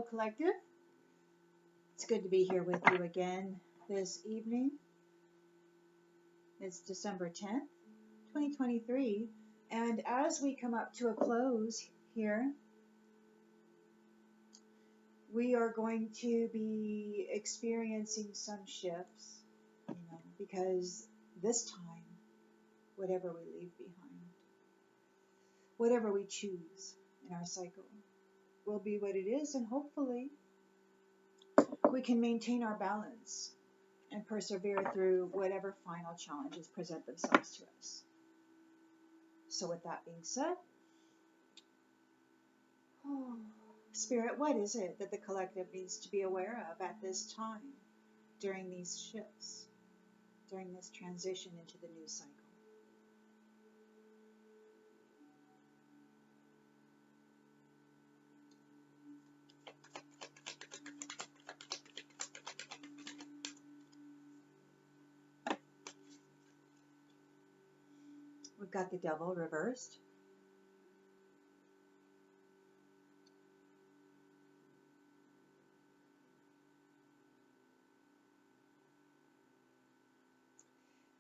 Hello, Collective. It's good to be here with you again this evening. It's December 10th, 2023, and as we come up to a close here, we are going to be experiencing some shifts, because this time, whatever we leave behind, whatever we choose in our cycle, will be what it is, and hopefully we can maintain our balance and persevere through whatever final challenges present themselves to us. So with that being said, Spirit, what is it that the collective needs to be aware of at this time, during these shifts, during this transition into the new cycle? We've got the Devil reversed.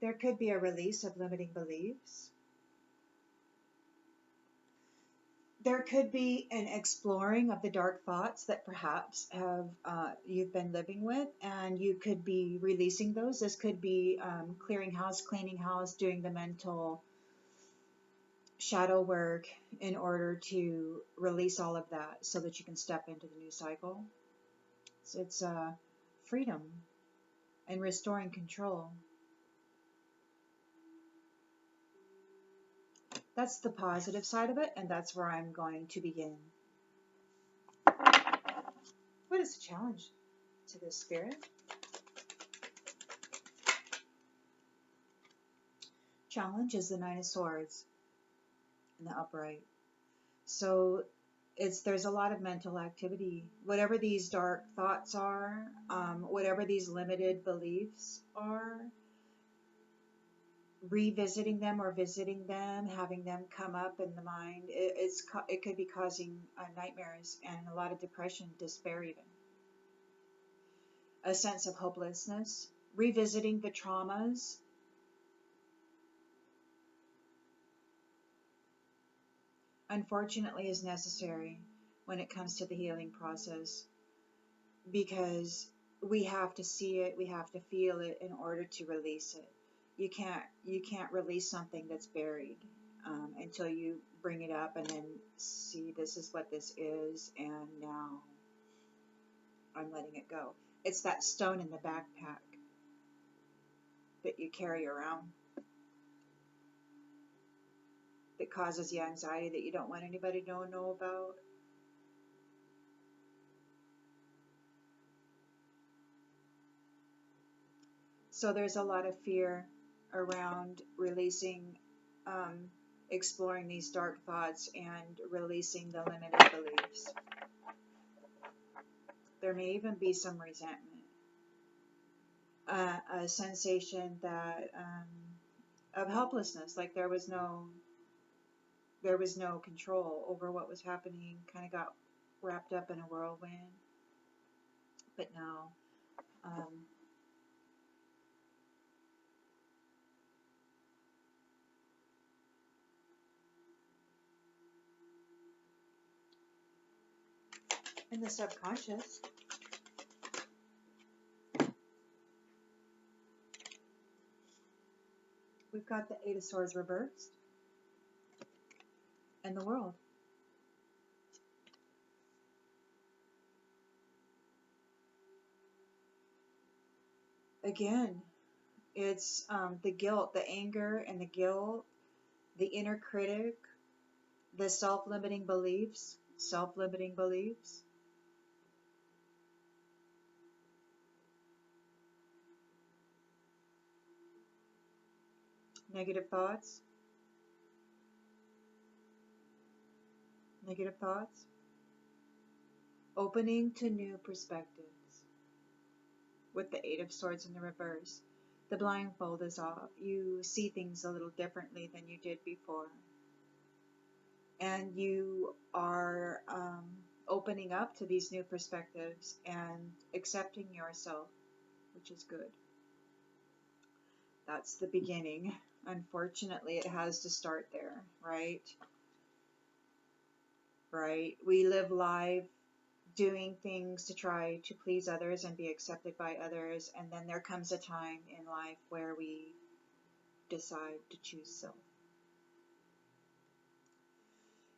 There could be a release of limiting beliefs. There could be an exploring of the dark thoughts that perhaps you've been living with, and you could be releasing those. This could be clearing house, cleaning house, doing the mental shadow work in order to release all of that so that you can step into the new cycle. So it's freedom and restoring control. That's the positive side of it, and that's where I'm going to begin. What is the challenge to this, Spirit? Challenge is the Nine of Swords in the upright. So there's a lot of mental activity. Whatever these dark thoughts are, whatever these limited beliefs are, revisiting them or visiting them, having them come up in the mind, it could be causing nightmares and a lot of depression, despair even. A sense of hopelessness, revisiting the traumas. Unfortunately is necessary when it comes to the healing process, because we have to see it, we have to feel it in order to release it. You can't release something that's buried until you bring it up and then see, this is what this is, and now I'm letting it go. It's that stone in the backpack that you carry around that causes the anxiety that you don't want anybody to know about. So there's a lot of fear around releasing, exploring these dark thoughts and releasing the limited beliefs. There may even be some resentment, a sensation that of helplessness, like there was no control over what was happening, kind of got wrapped up in a whirlwind. But now, in the subconscious, we've got the Eight of Swords reversed and the World. Again, it's the guilt, the anger and the guilt, the inner critic, the self-limiting beliefs, negative thoughts, opening to new perspectives. With the Eight of Swords in the reverse, the blindfold is off. You see things a little differently than you did before. And you are opening up to these new perspectives and accepting yourself, which is good. That's the beginning. Unfortunately, it has to start there, right? Right? We live life doing things to try to please others and be accepted by others, and then there comes a time in life where we decide to choose self.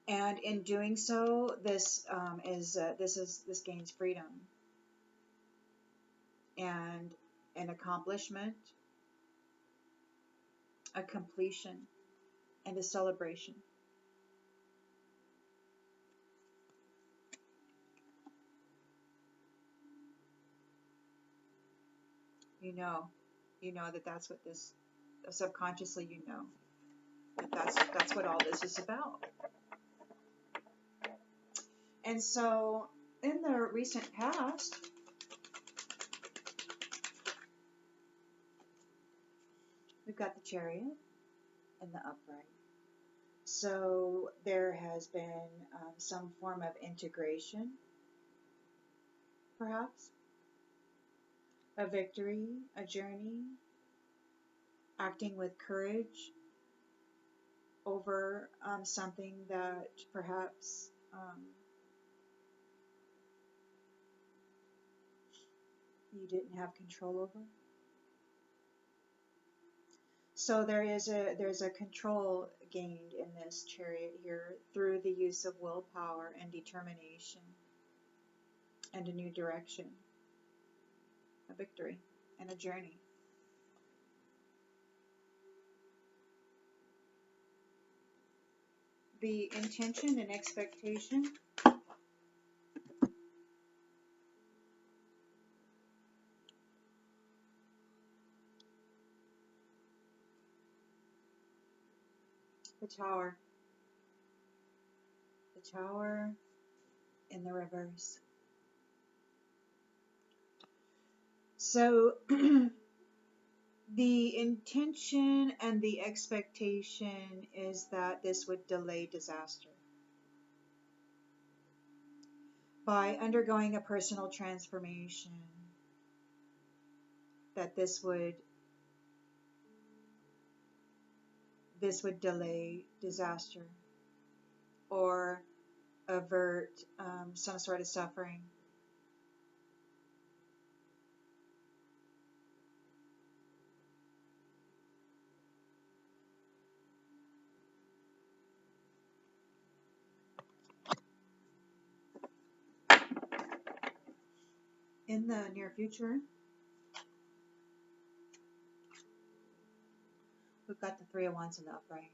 And in doing so, this gains freedom and an accomplishment, a completion, and a celebration. You know that that's what this, subconsciously, that that's what all this is about. And so, in the recent past, we've got the Chariot and the Upright. So there has been some form of integration, perhaps, a victory, a journey, acting with courage over something that perhaps you didn't have control over. So there's a control gained in this Chariot here through the use of willpower and determination and a new direction, a victory and a journey. The intention and expectation the Tower in the reverse. So the intention and the expectation is that this would delay disaster. By undergoing a personal transformation, that this would delay disaster or avert some sort of suffering. In the near future, we've got the Three of Wands in the Upright.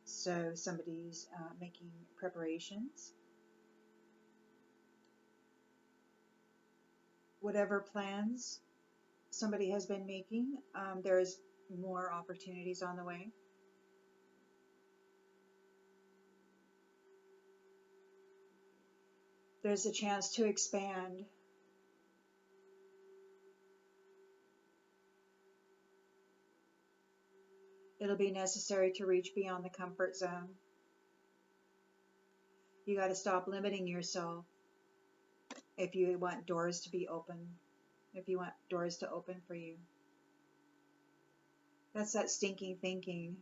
So somebody's making preparations. Whatever plans somebody has been making, there's more opportunities on the way. There's a chance to expand. It'll be necessary to reach beyond the comfort zone. You got to stop limiting yourself if you want doors to be open, if you want doors to open for you. That's that stinking thinking,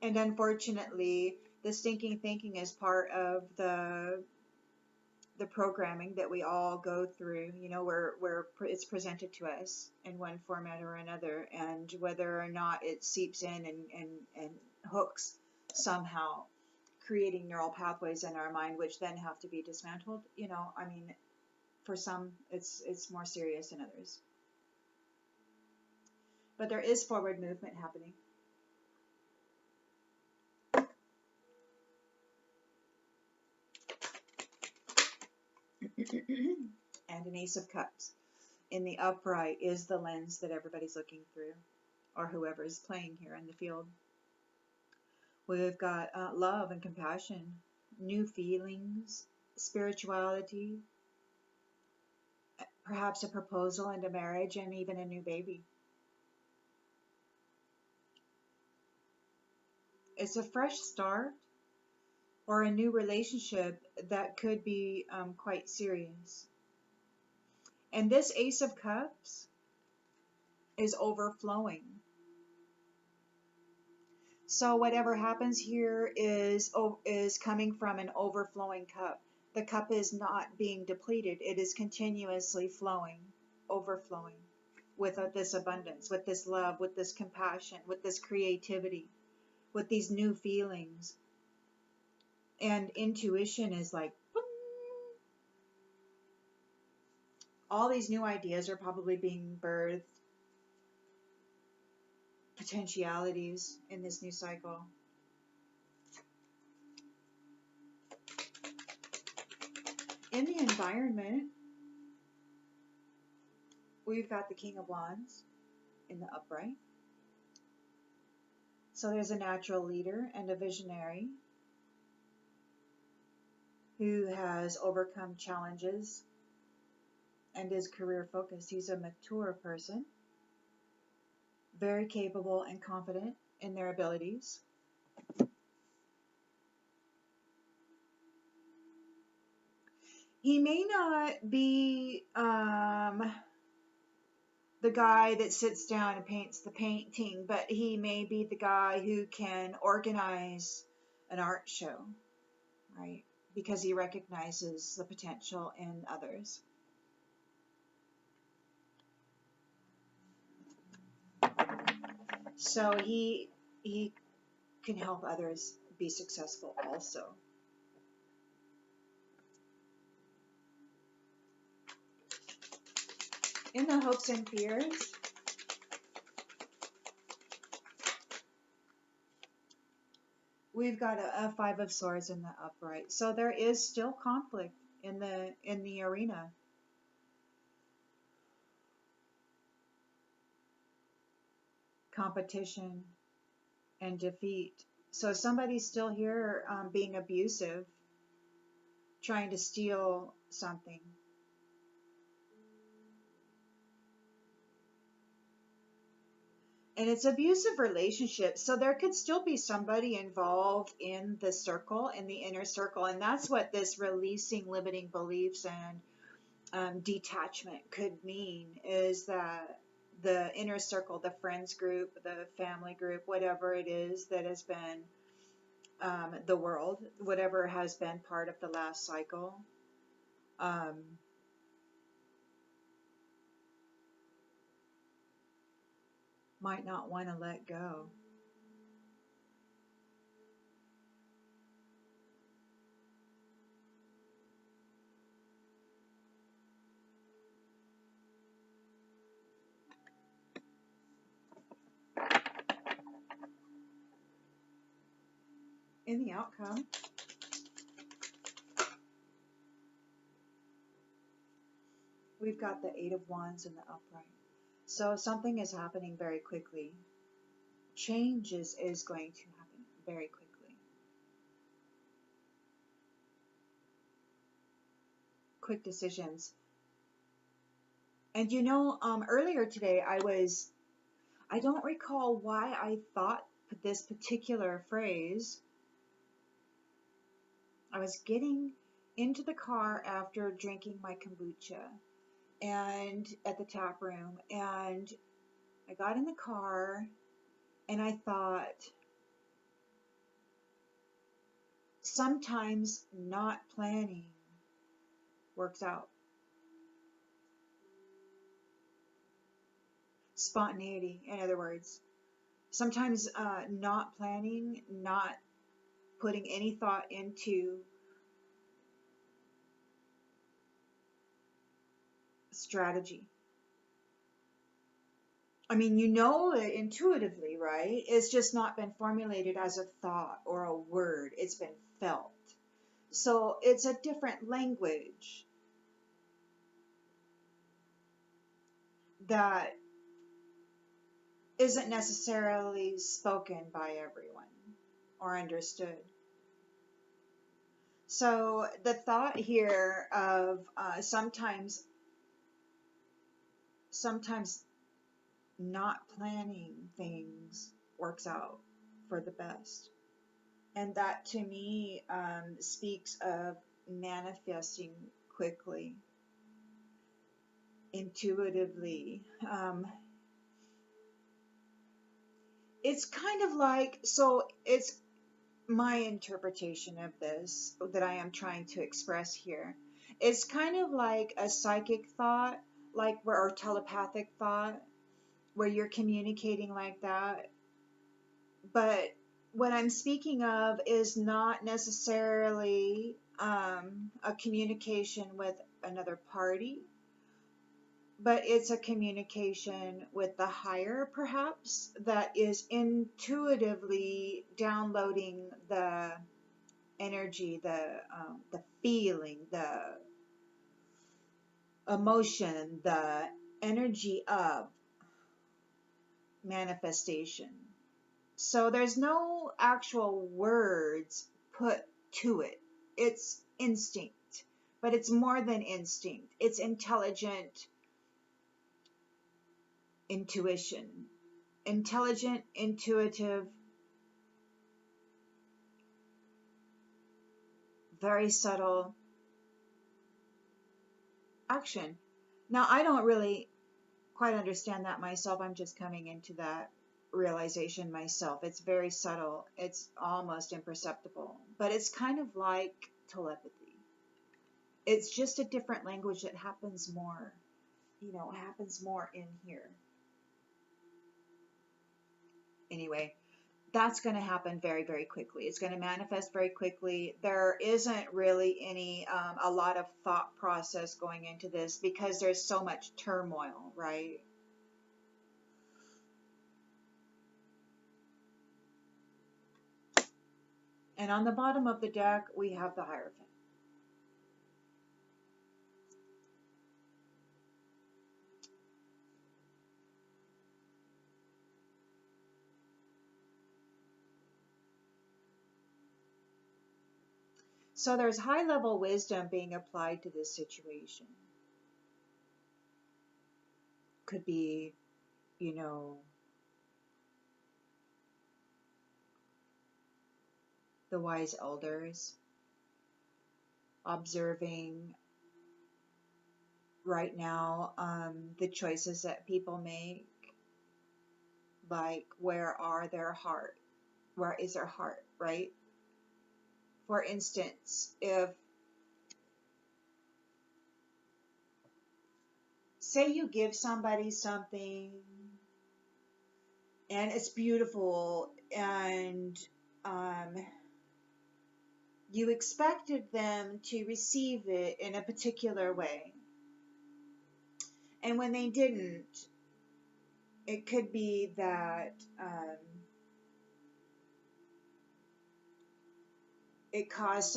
And unfortunately, the stinking thinking is part of the programming that we all go through, where it's presented to us in one format or another, and whether or not it seeps in and hooks somehow, creating neural pathways in our mind, which then have to be dismantled. For some, it's more serious than others. But there is forward movement happening. And an Ace of Cups in the upright is the lens that everybody's looking through, or whoever is playing here in the field. We've got love and compassion, new feelings, spirituality, perhaps a proposal and a marriage, and even a new baby. It's a fresh start. or a new relationship that could be quite serious. And this Ace of Cups is overflowing. So whatever happens here is coming from an overflowing cup. The cup is not being depleted. It is continuously flowing, overflowing with this abundance, with this love, with this compassion, with this creativity, with these new feelings. And intuition is like, boom. All these new ideas are probably being birthed, potentialities in this new cycle. In the environment, we've got the King of Wands in the upright. So there's a natural leader and a visionary who has overcome challenges and is career focused. He's a mature person, very capable and confident in their abilities. He may not be the guy that sits down and paints the painting, but he may be the guy who can organize an art show, right? Because he recognizes the potential in others. So he can help others be successful also. In the hopes and fears, we've got a Five of Swords in the upright. So there is still conflict in the arena. Competition and defeat. So somebody's still here being abusive, trying to steal something. And it's abusive relationships. So there could still be somebody involved in the circle, in the inner circle. And that's what this releasing limiting beliefs and detachment could mean, is that the inner circle, the friends group, the family group, whatever it is that has been the world, whatever has been part of the last cycle, might not want to let go. In the outcome, we've got the Eight of Wands in the upright. So something is happening very quickly. Change is going to happen very quickly. Quick decisions. And you know, earlier today I don't recall why I thought this particular phrase. I was getting into the car after drinking my kombucha and at the tap room, and I got in the car and I thought, sometimes not planning works out. Spontaneity, in other words. Sometimes not planning, not putting any thought into strategy. I mean, you know it intuitively, right? It's just not been formulated as a thought or a word. It's been felt. So it's a different language that isn't necessarily spoken by everyone or understood. So the thought here of sometimes not planning things works out for the best. And that to me speaks of manifesting quickly, intuitively. It's kind of like, so it's my interpretation of this that I am trying to express here. It's kind of like a psychic thought, like where, or telepathic thought, where you're communicating like that. But what I'm speaking of is not necessarily a communication with another party, but it's a communication with the higher, perhaps, that is intuitively downloading the energy, the feeling, the emotion, the energy of manifestation. So there's no actual words put to it. It's instinct, but it's more than instinct. It's intelligent intuition, intelligent, intuitive, very subtle action. Now, I don't really quite understand that myself. I'm just coming into that realization myself. It's very subtle. It's almost imperceptible, but it's kind of like telepathy. It's just a different language that happens more, happens more in here. Anyway, that's going to happen very, very quickly. It's going to manifest very quickly. There isn't really a lot of thought process going into this because there's so much turmoil, right? And on the bottom of the deck, we have the Hierophant. So there's high level wisdom being applied to this situation. Could be, the wise elders observing right now the choices that people make, like where is their heart, right? For instance, if say you give somebody something and it's beautiful and you expected them to receive it in a particular way, and when they didn't, it could be that it caused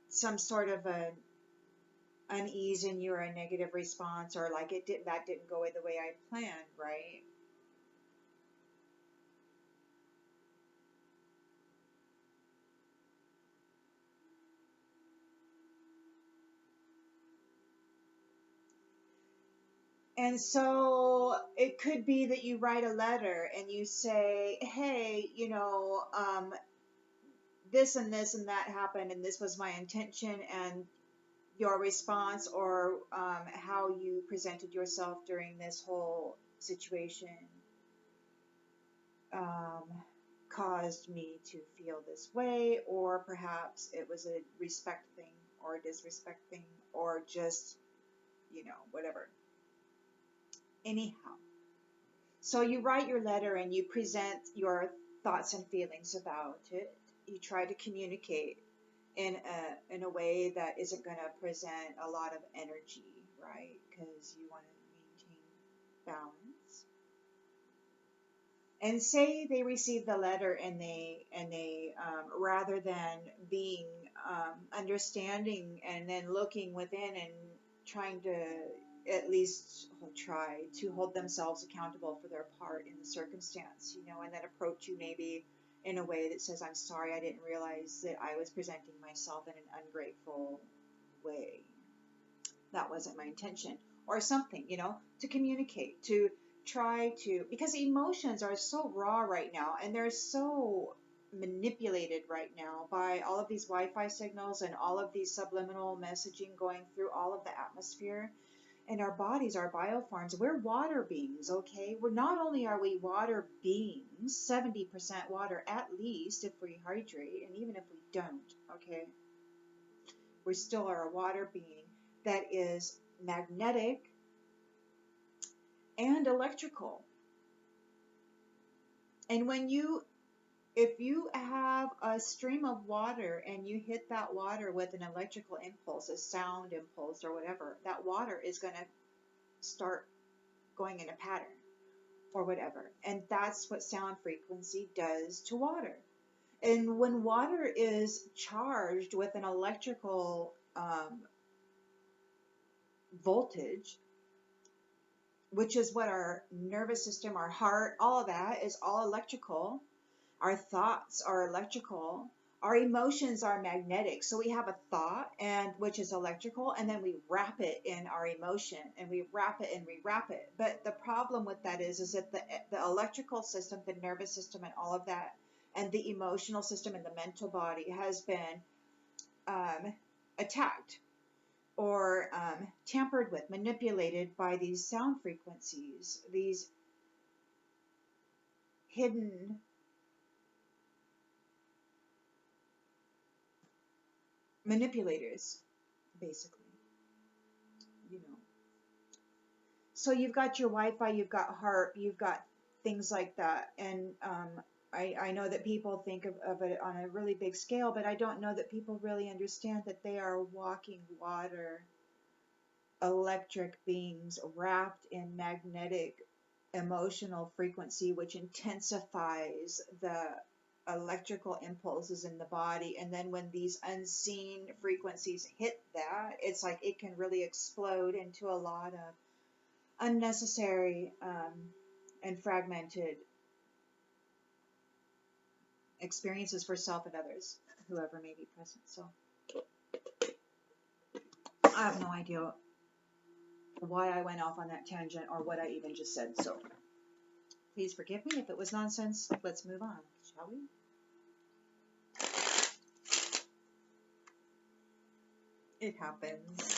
some sort of a unease in you or a negative response, or like that didn't go the way I planned, right? And so it could be that you write a letter and you say, hey, this and this and that happened, and this was my intention, and your response or how you presented yourself during this whole situation caused me to feel this way, or perhaps it was a respect thing or a disrespect thing, or just, whatever. Anyhow, so you write your letter and you present your thoughts and feelings about it. You try to communicate in a way that isn't going to present a lot of energy, right? Because you want to maintain balance. And say they receive the letter and they rather than being understanding and then looking within and trying to at least try to hold themselves accountable for their part in the circumstance, and then approach you maybe in a way that says, I'm sorry, I didn't realize that I was presenting myself in an ungrateful way. That wasn't my intention. Or something, to communicate, to try to, because emotions are so raw right now and they're so manipulated right now by all of these Wi-Fi signals and all of these subliminal messaging going through all of the atmosphere. And our bodies, our bioforms, we're water beings, okay? We're not only are we water beings, 70% water at least if we hydrate, and even if we don't, okay? We still are a water being that is magnetic and electrical. And if you have a stream of water and you hit that water with an electrical impulse, a sound impulse or whatever, that water is going to start going in a pattern or whatever. And that's what sound frequency does to water. And when water is charged with an electrical voltage, which is what our nervous system, our heart, all of that is all electrical. Our thoughts are electrical. Our emotions are magnetic. So we have a thought, and which is electrical, and then we wrap it in our emotion, and we wrap it and we wrap it. But the problem with that is that the electrical system, the nervous system, and all of that, and the emotional system and the mental body has been attacked or tampered with, manipulated by these sound frequencies, these hidden manipulators, basically, you know. So you've got your Wi-Fi, you've got HARP, you've got things like that, and I know that people think of it on a really big scale, but I don't know that people really understand that they are walking water, electric beings wrapped in magnetic emotional frequency, which intensifies the electrical impulses in the body. And then when these unseen frequencies hit that, it's like it can really explode into a lot of unnecessary and fragmented experiences for self and others, whoever may be present. So I have no idea why I went off on that tangent or what I even just said. So please forgive me if it was nonsense. Let's move on, shall we? It happens.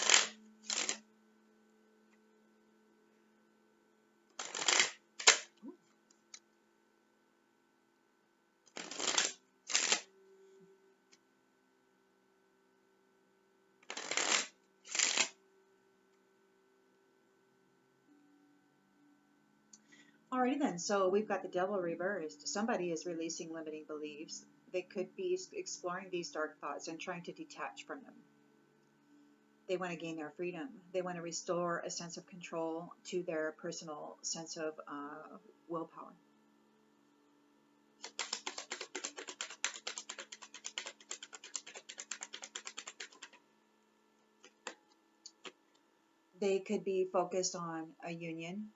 Alrighty then, so we've got the devil reversed. Somebody is releasing limiting beliefs. They could be exploring these dark thoughts and trying to detach from them. They want to gain their freedom. They want to restore a sense of control to their personal sense of willpower. They could be focused on a union.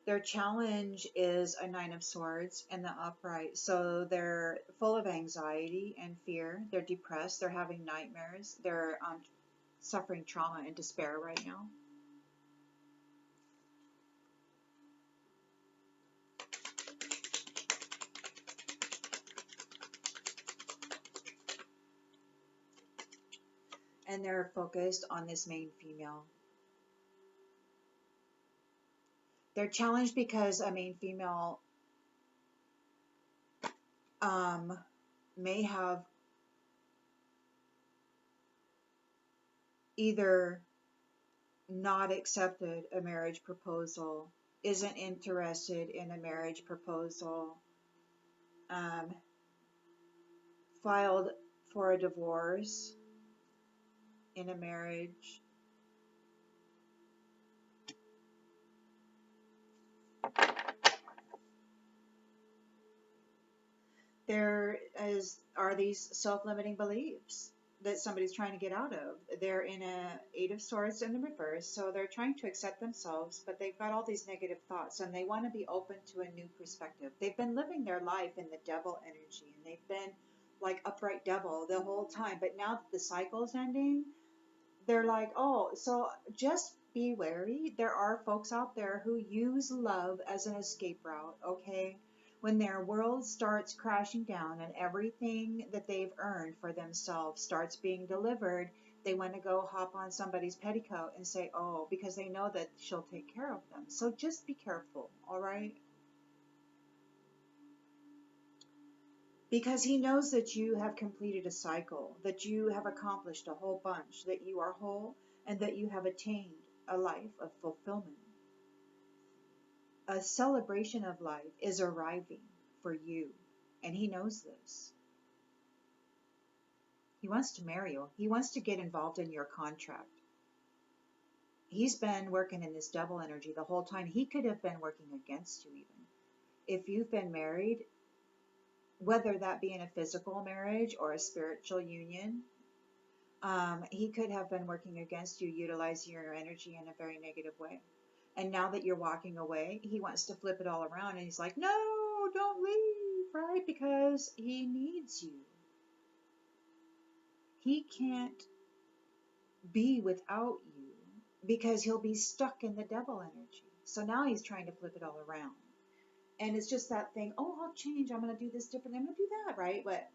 Their challenge is a Nine of Swords and the upright. So they're full of anxiety and fear. They're depressed. They're having nightmares. They're suffering trauma and despair right now. And they're focused on this main female. They're challenged because a main female may have either not accepted a marriage proposal, isn't interested in a marriage proposal, filed for a divorce in a marriage. There are these self-limiting beliefs. that somebody's trying to get out of. They're in a Eight of Swords in the reverse, so they're trying to accept themselves, but they've got all these negative thoughts, and they want to be open to a new perspective. They've been living their life in the devil energy, and they've been like upright devil the whole time, but now that the cycle's ending, they're like, oh, so just be wary. There are folks out there who use love as an escape route, okay? When their world starts crashing down and everything that they've earned for themselves starts being delivered, they want to go hop on somebody's petticoat and say, oh, because they know that she'll take care of them. So just be careful, all right? Because he knows that you have completed a cycle, that you have accomplished a whole bunch, that you are whole, and that you have attained a life of fulfillment. A celebration of life is arriving for you, and he knows this. He wants to marry you. He wants to get involved in your contract. He's been working in this double energy the whole time. He could have been working against you even. If you've been married, whether that be in a physical marriage or a spiritual union, he could have been working against you, utilizing your energy in a very negative way. And now that you're walking away, he wants to flip it all around, and he's like, no, don't leave, right? Because he needs you. He can't be without you because he'll be stuck in the devil energy. So now he's trying to flip it all around. And it's just that thing, oh, I'll change, I'm going to do this differently, I'm going to do that, right? But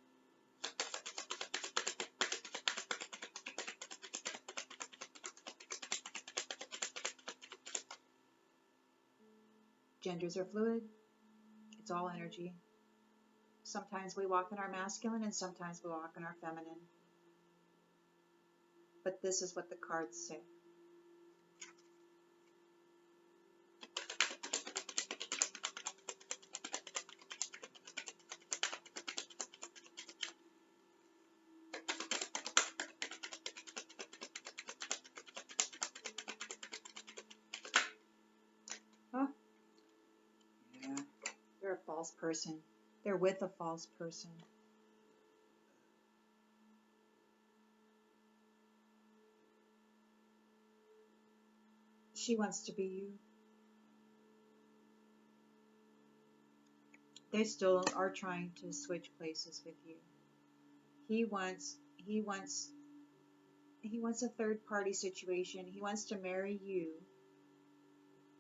genders are fluid. It's all energy. Sometimes we walk in our masculine and sometimes we walk in our feminine. But this is what the cards say. Huh? Yeah. They're a false person. They're with a false person. She wants to be you. They still are trying to switch places with you. He wants a third party situation. He wants to marry you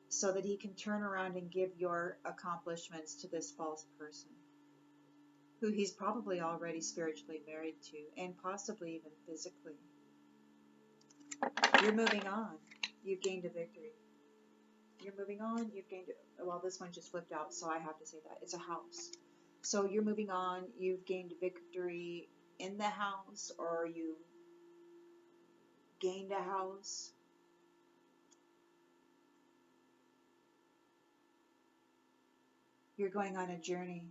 so that he can turn around and give your accomplishments to this false person who he's probably already spiritually married to and possibly even physically. You're moving on. You've gained a victory. You're moving on. You've gained well, this one just flipped out, so I have to say that. It's a house. So you're moving on. You've gained victory in the house, or you gained a house. You're going on a journey.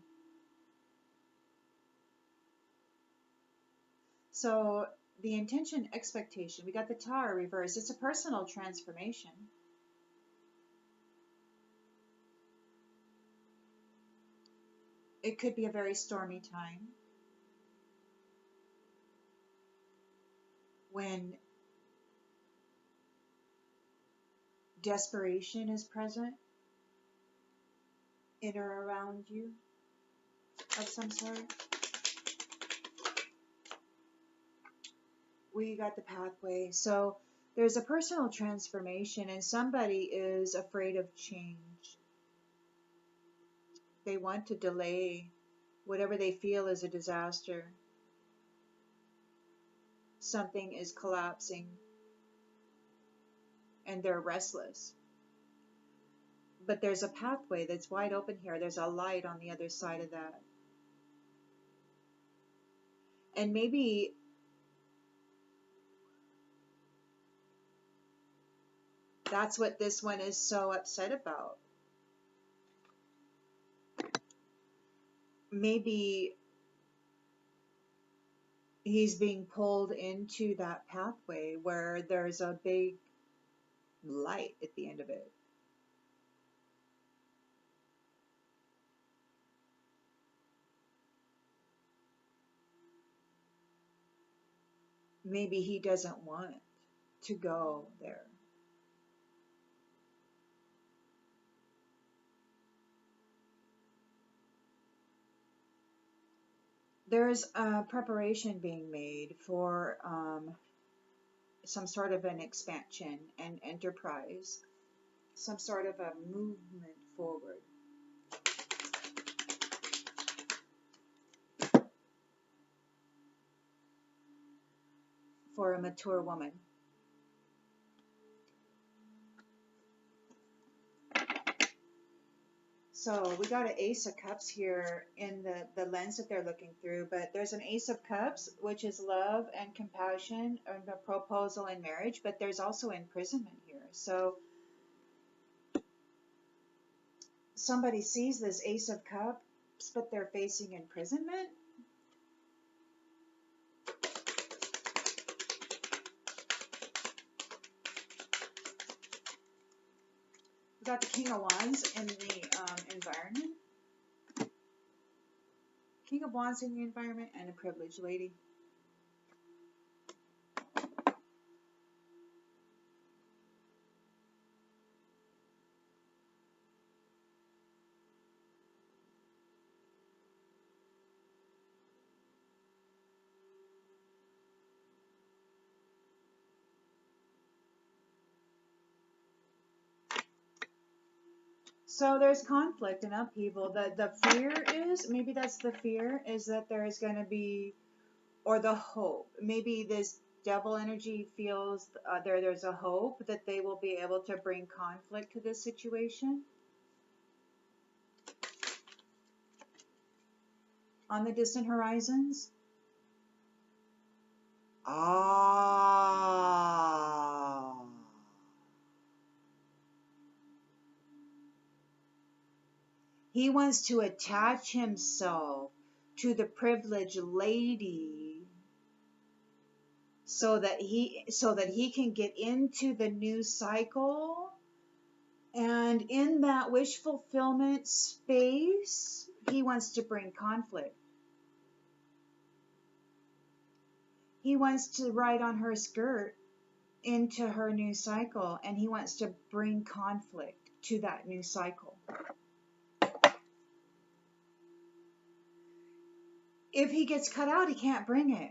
So the intention, expectation, we got the Tower reversed. It's a personal transformation. It could be a very stormy time when desperation is present in or around you of some sort. We got the pathway. So there's a personal transformation, and somebody is afraid of change. They want to delay whatever they feel is a disaster. Something is collapsing, and they're restless. But there's a pathway that's wide open here. There's a light on the other side of that. And maybe that's what this one is so upset about. Maybe he's being pulled into that pathway where there's a big light at the end of it. maybe he doesn't want to go there. There's a preparation being made for some sort of an expansion and enterprise, some sort of a movement forward. For a mature woman. So we got an Ace of Cups here in the lens that they're looking through, but there's an Ace of Cups, which is love and compassion and a proposal in marriage, but there's also imprisonment here. So somebody sees this Ace of Cups, but they're facing imprisonment. We got the King of Wands in the environment. King of Wands in the environment and a privileged lady. So there's conflict and upheaval. The fear is, maybe that's the fear, is that there is going to be, or the hope. Maybe this devil energy feels there's a hope that they will be able to bring conflict to this situation. On the distant horizons. He wants to attach himself to the privileged lady so that he can get into the new cycle, and in that wish fulfillment space he wants to bring conflict. He wants to ride on her skirt into her new cycle, and he wants to bring conflict to that new cycle. If he gets cut out, he can't bring it.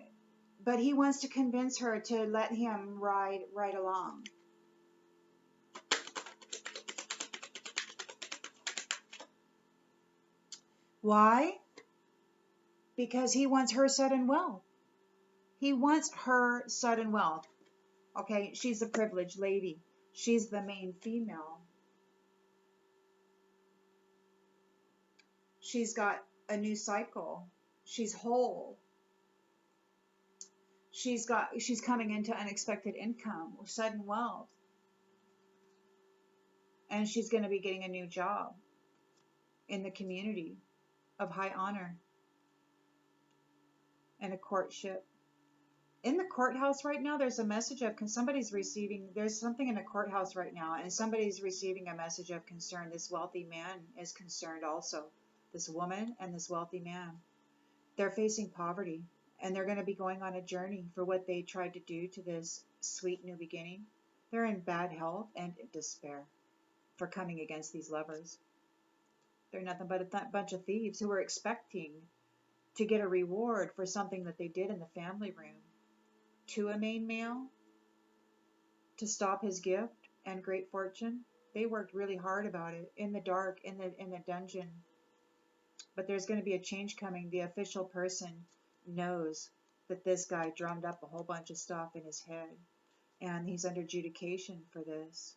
But he wants to convince her to let him ride right along. Why? Because he wants her sudden wealth. He wants her sudden wealth. Okay, she's the privileged lady. She's the main female. She's got a new cycle. She's whole. She's coming into unexpected income, sudden wealth. And she's going to be getting a new job in the community of high honor and a courtship. In the courthouse right now, there's a message of there's something in a courthouse right now, and somebody's receiving a message of concern. This wealthy man is concerned also. This woman and this wealthy man. They're facing poverty, and they're going to be going on a journey for what they tried to do to this sweet new beginning. They're in bad health and despair for coming against these lovers. They're nothing but a bunch of thieves who were expecting to get a reward for something that they did in the family room to a main male to stop his gift and great fortune. They worked really hard about it in the dark, in the dungeon. But there's going to be a change coming. The official person knows that this guy drummed up a whole bunch of stuff in his head, and he's under adjudication for this.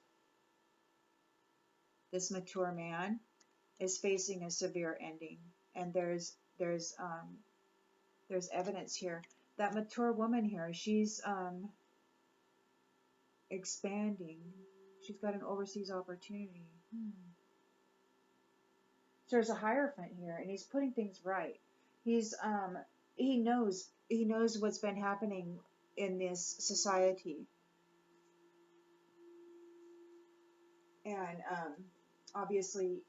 This mature man is facing a severe ending, and there's evidence here. That mature woman here, she's expanding. She's got an overseas opportunity. So there's a Hierophant here, and he's putting things right. He knows what's been happening in this society, and obviously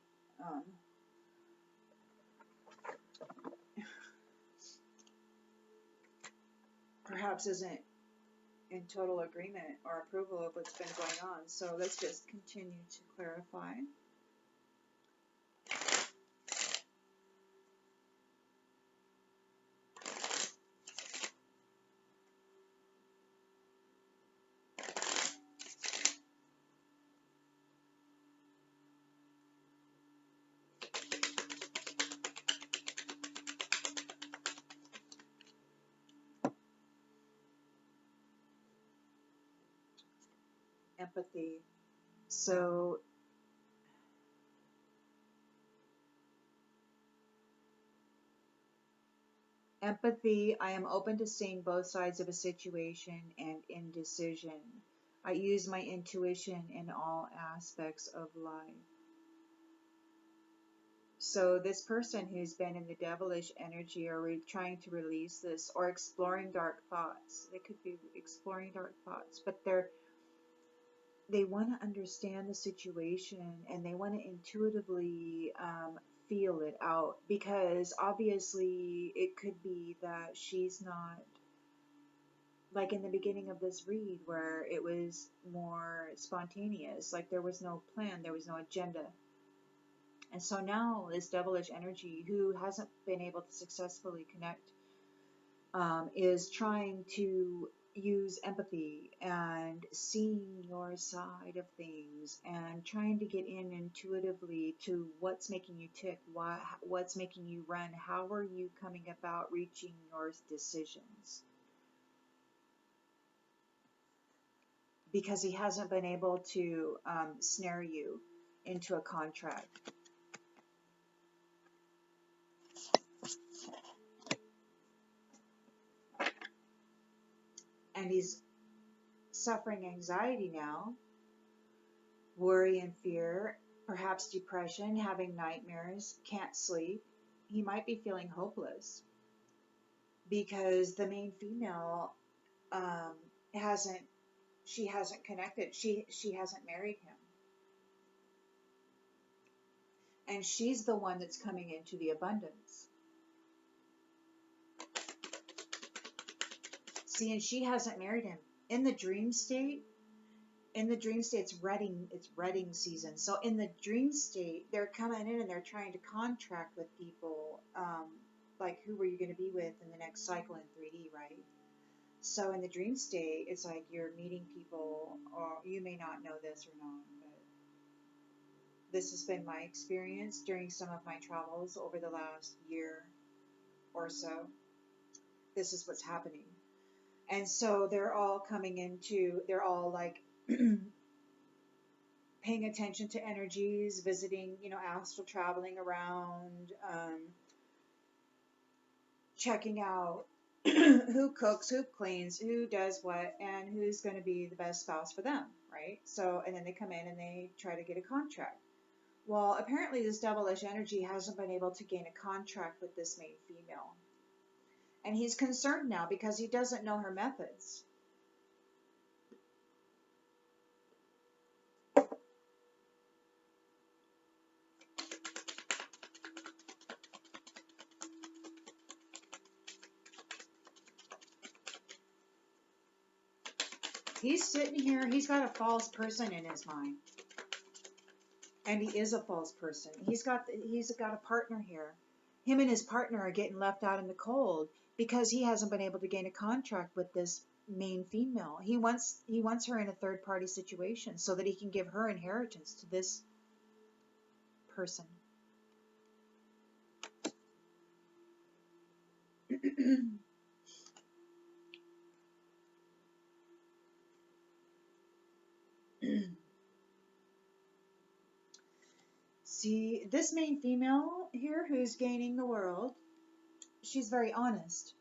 perhaps isn't in total agreement or approval of what's been going on. So let's just continue to clarify. Empathy. So empathy, I am open to seeing both sides of a situation and indecision. I use my intuition in all aspects of life. So this person who's been in the devilish energy or trying to release this or exploring dark thoughts, they could be exploring dark thoughts, but they want to understand the situation and they want to intuitively feel it out, because obviously it could be that she's not, like in the beginning of this read where it was more spontaneous, like there was no plan, there was no agenda. And so now this devilish energy who hasn't been able to successfully connect is trying to use empathy and seeing your side of things and trying to get in intuitively to what's making you tick, what's making you run, how are you coming about reaching your decisions. Because he hasn't been able to snare you into a contract. And he's suffering anxiety now, worry and fear, perhaps depression, having nightmares, can't sleep. He might be feeling hopeless because the main female hasn't connected. She hasn't married him. And she's the one that's coming into the abundance. See, and she hasn't married him. In the dream state, it's redding season. So in the dream state, they're coming in and they're trying to contract with people, like who were you going to be with in the next cycle in 3D, right? So in the dream state, it's like you're meeting people, or you may not know this or not, but this has been my experience during some of my travels over the last year or so. This is what's happening. And so they're all like paying attention to energies, visiting, astral traveling around, checking out who cooks, who cleans, who does what, and who's going to be the best spouse for them, right? So, and then they come in and they try to get a contract. Well, apparently this devilish energy hasn't been able to gain a contract with this main female. And he's concerned now because he doesn't know her methods. He's sitting here, he's got a false person in his mind. And he is a false person. He's got a partner here. Him and his partner are getting left out in the cold because he hasn't been able to gain a contract with this main female. He wants her in a third party situation so that he can give her inheritance to this person. See, this main female here who's gaining the world, she's very honest.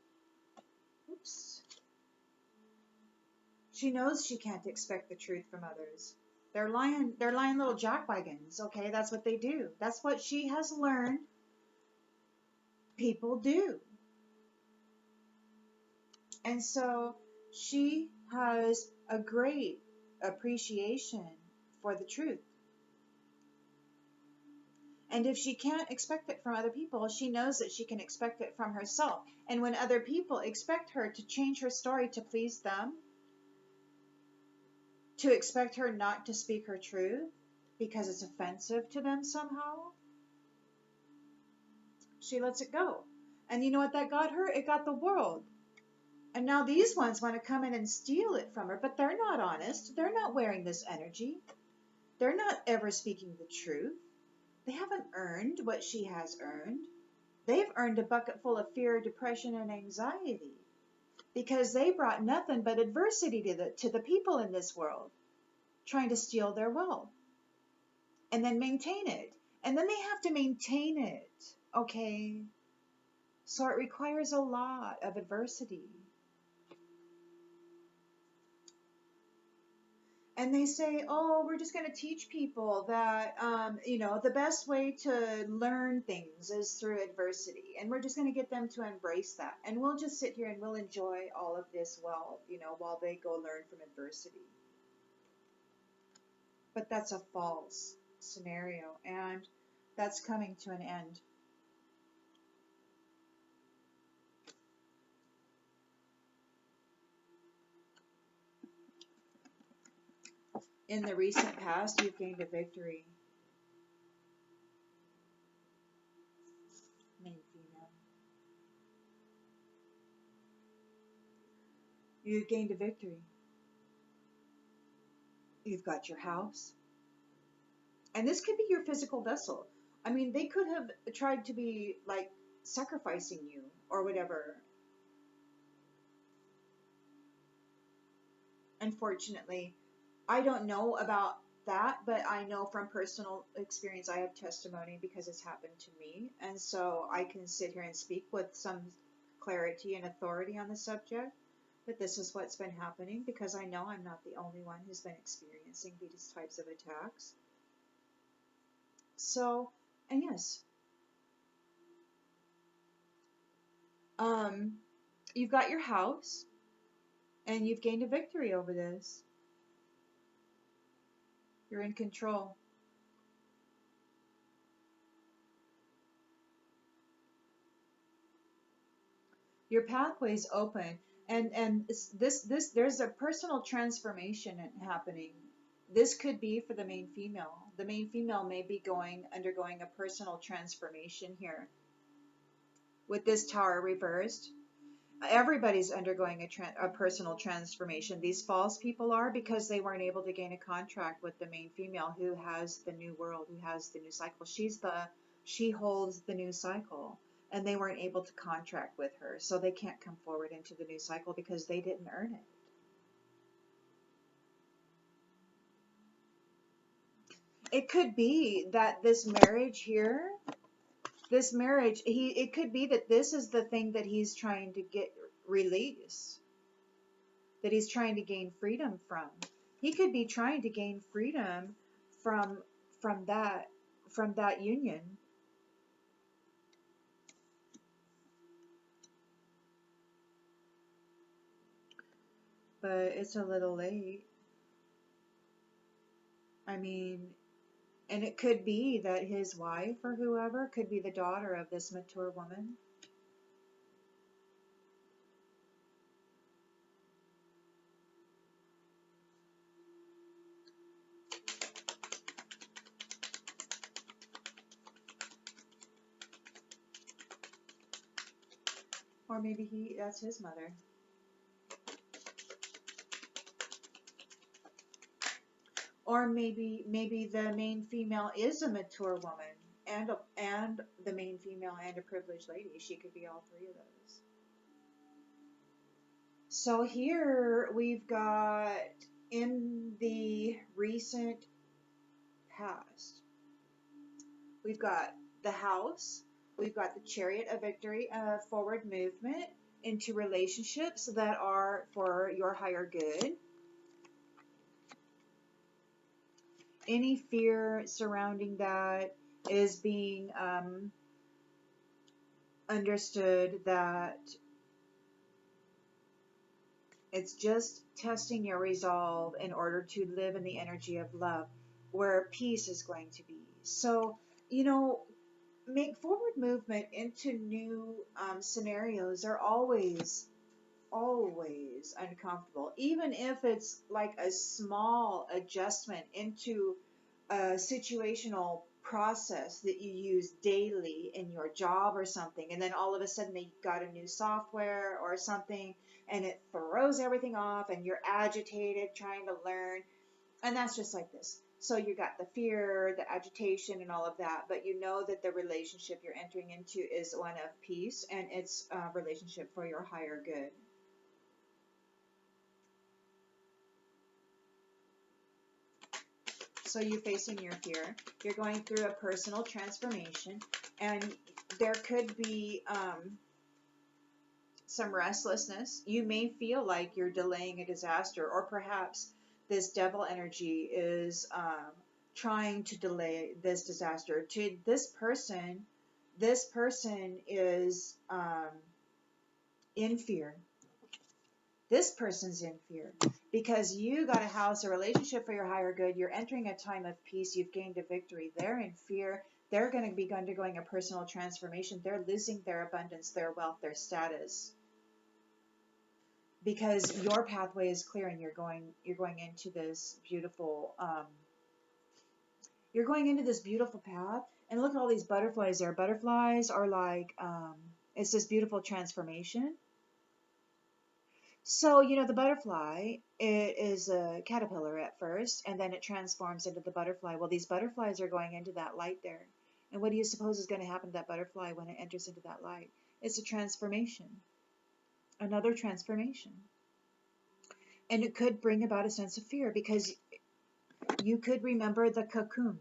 Oops. She knows she can't expect the truth from others. They're lying little jackwagons, okay? That's what they do. That's what she has learned people do. And so she has a great appreciation for the truth. And if she can't expect it from other people, she knows that she can expect it from herself. And when other people expect her to change her story to please them, to expect her not to speak her truth because it's offensive to them somehow, she lets it go. And you know what that got her? It got the world. And now these ones want to come in and steal it from her, but they're not honest. They're not wearing this energy. They're not ever speaking the truth. They haven't earned what she has earned. They've earned a bucket full of fear, depression, and anxiety because they brought nothing but adversity to the people in this world, trying to steal their wealth and then maintain it. And then they have to maintain it, okay? So it requires a lot of adversity. And they say, oh, we're just going to teach people that, the best way to learn things is through adversity. And we're just going to get them to embrace that. And we'll just sit here and we'll enjoy all of this while they go learn from adversity. But that's a false scenario. And that's coming to an end. In the recent past, you've gained a victory. Main female. You've gained a victory. You've got your house. And this could be your physical vessel. I mean, they could have tried to be like sacrificing you or whatever. Unfortunately, I don't know about that, but I know from personal experience, I have testimony because it's happened to me. And so I can sit here and speak with some clarity and authority on the subject. But this is what's been happening because I know I'm not the only one who's been experiencing these types of attacks. So, and yes, you've got your house and you've gained a victory over this. You're in control. Your pathway's open, and this there's a personal transformation happening. This could be for the main female. The main female may be undergoing a personal transformation here with this tower reversed. Everybody's undergoing a personal transformation. These false people are because they weren't able to gain a contract with the main female who has the new world, who has the new cycle. She holds the new cycle, and they weren't able to contract with her, so they can't come forward into the new cycle because they didn't earn it. It could be that this marriage here, it could be that this is the thing that he's trying to get release, that he's trying to gain freedom from. He could be trying to gain freedom from from that from that union. But it's a little late. I mean, and it could be that his wife or whoever could be the daughter of this mature woman. Or maybe that's his mother. Or maybe the main female is a mature woman and the main female and a privileged lady. She could be all three of those. So here we've got in the recent past, we've got the house, we've got the chariot of victory, forward movement into relationships that are for your higher good. Any fear surrounding that is being understood that it's just testing your resolve in order to live in the energy of love, where peace is going to be. So, make forward movement into new scenarios are always always uncomfortable, even if it's like a small adjustment into a situational process that you use daily in your job or something, and then all of a sudden they got a new software or something and it throws everything off and you're agitated trying to learn. And that's just like this. So you got the fear, the agitation, and all of that, but you know that the relationship you're entering into is one of peace, and it's a relationship for your higher good. So you're facing your fear. You're going through a personal transformation, and there could be some restlessness. You may feel like you're delaying a disaster, or perhaps this devil energy is trying to delay this disaster. To this person is in fear. This person's in fear because you got a house, a relationship for your higher good. You're entering a time of peace. You've gained a victory. They're in fear. They're going to be undergoing a personal transformation. They're losing their abundance, their wealth, their status, because your pathway is clear and you're going into this beautiful path. And look at all these butterflies there. Butterflies are like it's this beautiful transformation. So, you know, the butterfly, it is a caterpillar at first, and then it transforms into the butterfly. Well, these butterflies are going into that light there. And what do you suppose is going to happen to that butterfly when it enters into that light? It's a transformation. Another transformation. And it could bring about a sense of fear because you could remember the cocoon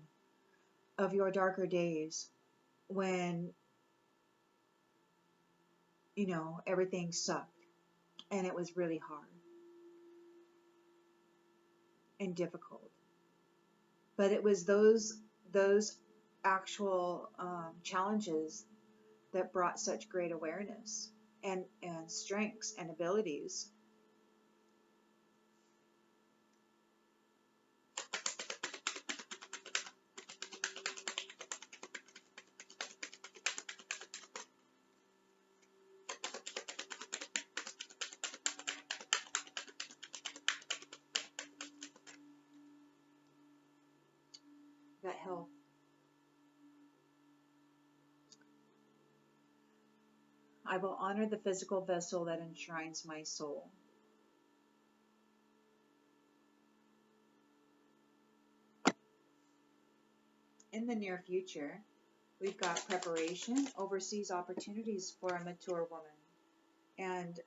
of your darker days when, you know, everything sucked and it was really hard and difficult. But it was those actual challenges that brought such great awareness and strengths and abilities. That health. I will honor the physical vessel that enshrines my soul. In the near future, we've got preparation, overseas opportunities for a mature woman. And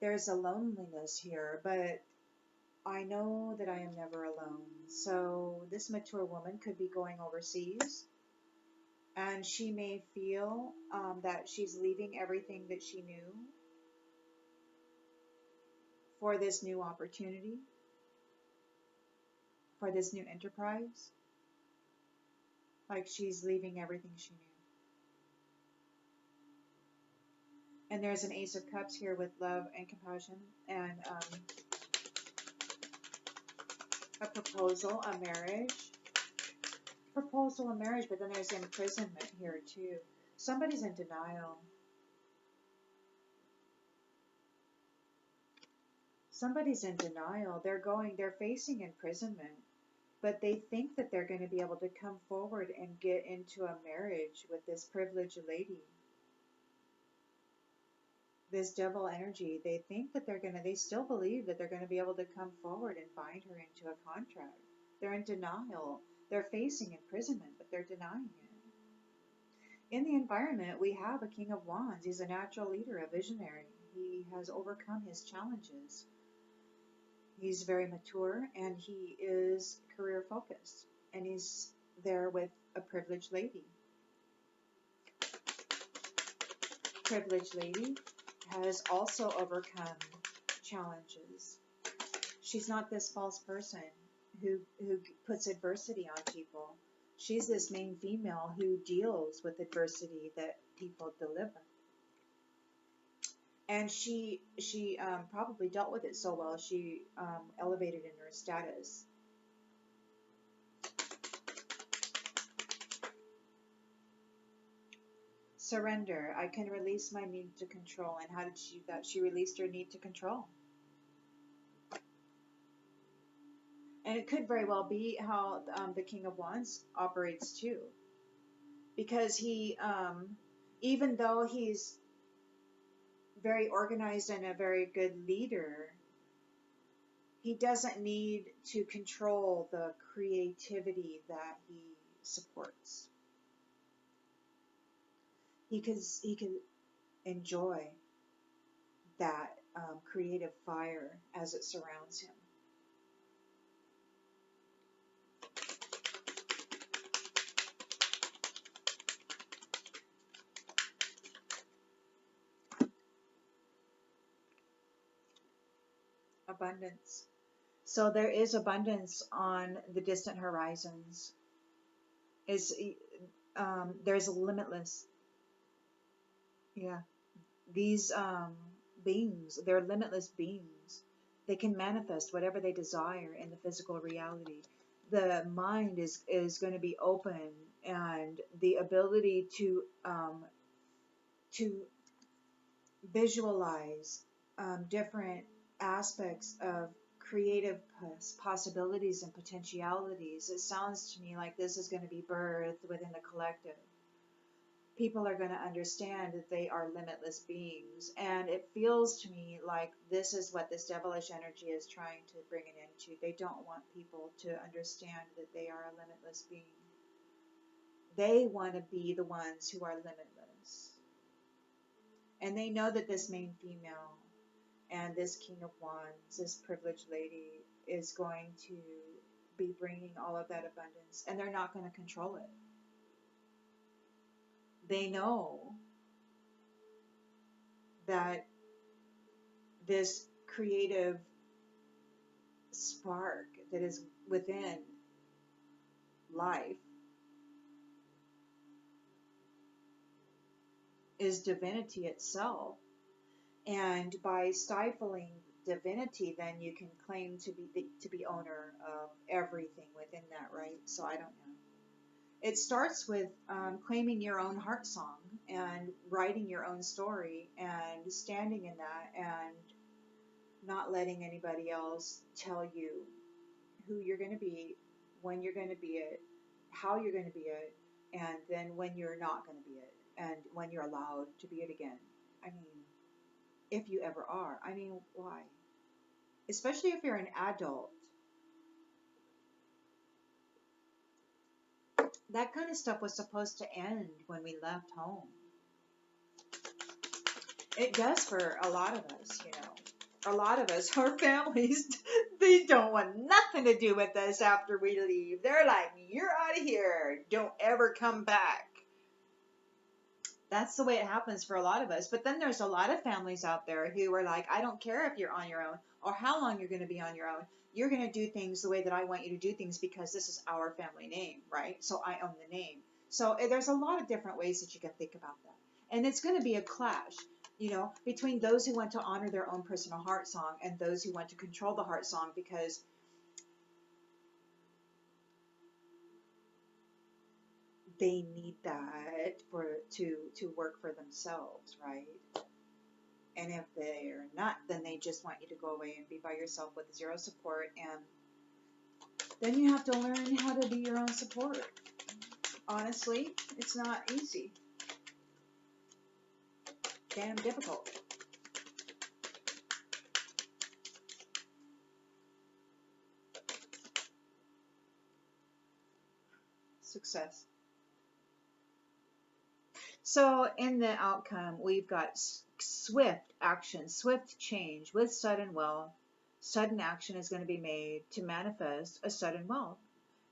there's a loneliness here, but I know that I am never alone. So this mature woman could be going overseas, and she may feel that she's leaving everything that she knew for this new opportunity, for this new enterprise. Like she's leaving everything she knew. And there's an Ace of Cups here with love and compassion and a proposal, a marriage. Proposal, a marriage, but then there's imprisonment here too. Somebody's in denial. Somebody's in denial. They're facing imprisonment, but they think that they're going to be able to come forward and get into a marriage with this privileged lady. This devil energy, they think that they still believe that they're going to be able to come forward and bind her into a contract. They're in denial. They're facing imprisonment, but they're denying it. In the environment, we have a King of Wands. He's a natural leader, a visionary. He has overcome his challenges. He's very mature, and he is career focused, and he's there with a privileged lady. Privileged lady has also overcome challenges. She's not this false person who puts adversity on people. She's this main female who deals with adversity that people deliver. And she probably dealt with it so well, she elevated in her status. Surrender. I can release my need to control. And how did she do that? She released her need to control. And it could very well be how the King of Wands operates too. Because he, even though he's very organized and a very good leader, he doesn't need to control the creativity that he supports. He can enjoy that creative fire as it surrounds him. Abundance. So there is abundance on the distant horizons. There's a limitless. Yeah. These beings, they're limitless beings. They can manifest whatever they desire in the physical reality. The mind is going to be open, and the ability to visualize different aspects of creative possibilities and potentialities. It sounds to me like this is going to be birthed within the collective. People are going to understand that they are limitless beings. And it feels to me like this is what this devilish energy is trying to bring it into. They don't want people to understand that they are a limitless being. They want to be the ones who are limitless. And they know that this main female and this King of Wands, this privileged lady, is going to be bringing all of that abundance. And they're not going to control it. They know that this creative spark that is within life is divinity itself. And by stifling divinity, then you can claim to be owner of everything within that, right? So I don't know. It starts with claiming your own heart song and writing your own story and standing in that and not letting anybody else tell you who you're going to be, when you're going to be it, how you're going to be it, and then when you're not going to be it, and when you're allowed to be it again. I mean, if you ever are. I mean, why? Especially if you're an adult. That kind of stuff was supposed to end when we left home. It does for a lot of us, you know. A lot of us, our families, they don't want nothing to do with us after we leave. They're like, you're out of here. Don't ever come back. That's the way it happens for a lot of us. But then there's a lot of families out there who are like, I don't care if you're on your own or how long you're going to be on your own. You're going to do things the way that I want you to do things because this is our family name, right? So I own the name. So there's a lot of different ways that you can think about that. And it's going to be a clash, you know, between those who want to honor their own personal heart song and those who want to control the heart song because they need that to work for themselves, right? And if they're not, then they just want you to go away and be by yourself with zero support. And then you have to learn how to be your own support. Honestly, it's not easy. Damn difficult. Success. So in the outcome, we've got swift action, swift change with sudden wealth. Sudden action is going to be made to manifest a sudden wealth.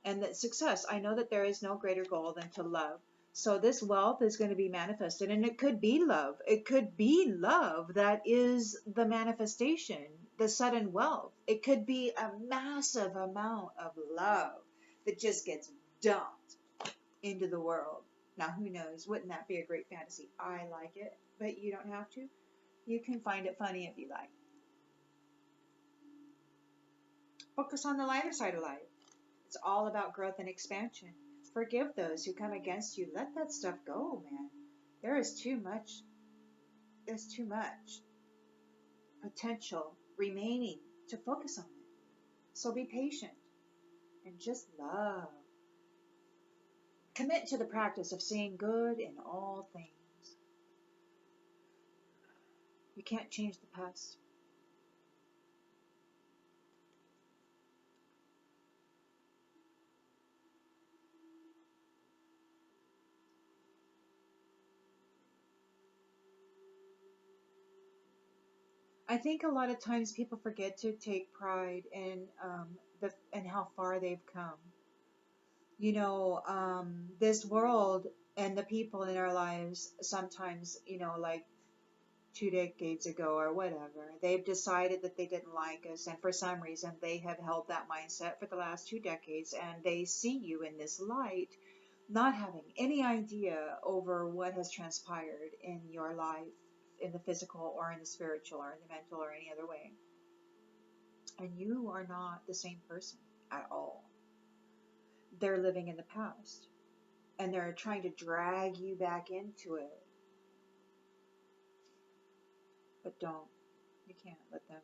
And that success, I know that there is no greater goal than to love. So this wealth is going to be manifested, and it could be love. It could be love that is the manifestation, the sudden wealth. It could be a massive amount of love that just gets dumped into the world. Now, who knows? Wouldn't that be a great fantasy? I like it, but you don't have to. You can find it funny if you like. Focus on the lighter side of life. It's all about growth and expansion. Forgive those who come against you. Let that stuff go, man. There is too much, there's too much potential remaining to focus on it. So be patient and just love. Commit to the practice of seeing good in all things. You can't change the past. I think a lot of times people forget to take pride in and how far they've come. This world and the people in our lives sometimes, like 2 decades ago or whatever, they've decided that they didn't like us, and for some reason they have held that mindset for the last 2 decades, and they see you in this light, not having any idea over what has transpired in your life, in the physical or in the spiritual or in the mental or any other way. And you are not the same person at all. They're living in the past, and they're trying to drag you back into it. But don't. You can't let them.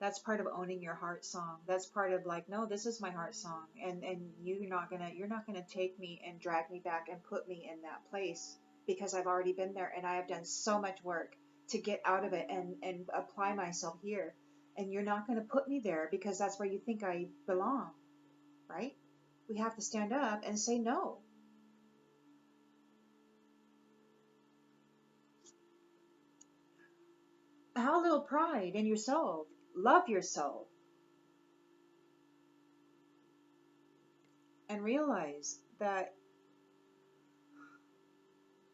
That's part of owning your heart song. That's part of like, no, this is my heart song, and you're not gonna take me and drag me back and put me in that place, because I've already been there and I have done so much work to get out of it and apply myself here, and you're not gonna put me there because that's where you think I belong, right? We have to stand up and say no. Have a little pride in yourself. Love yourself. And realize that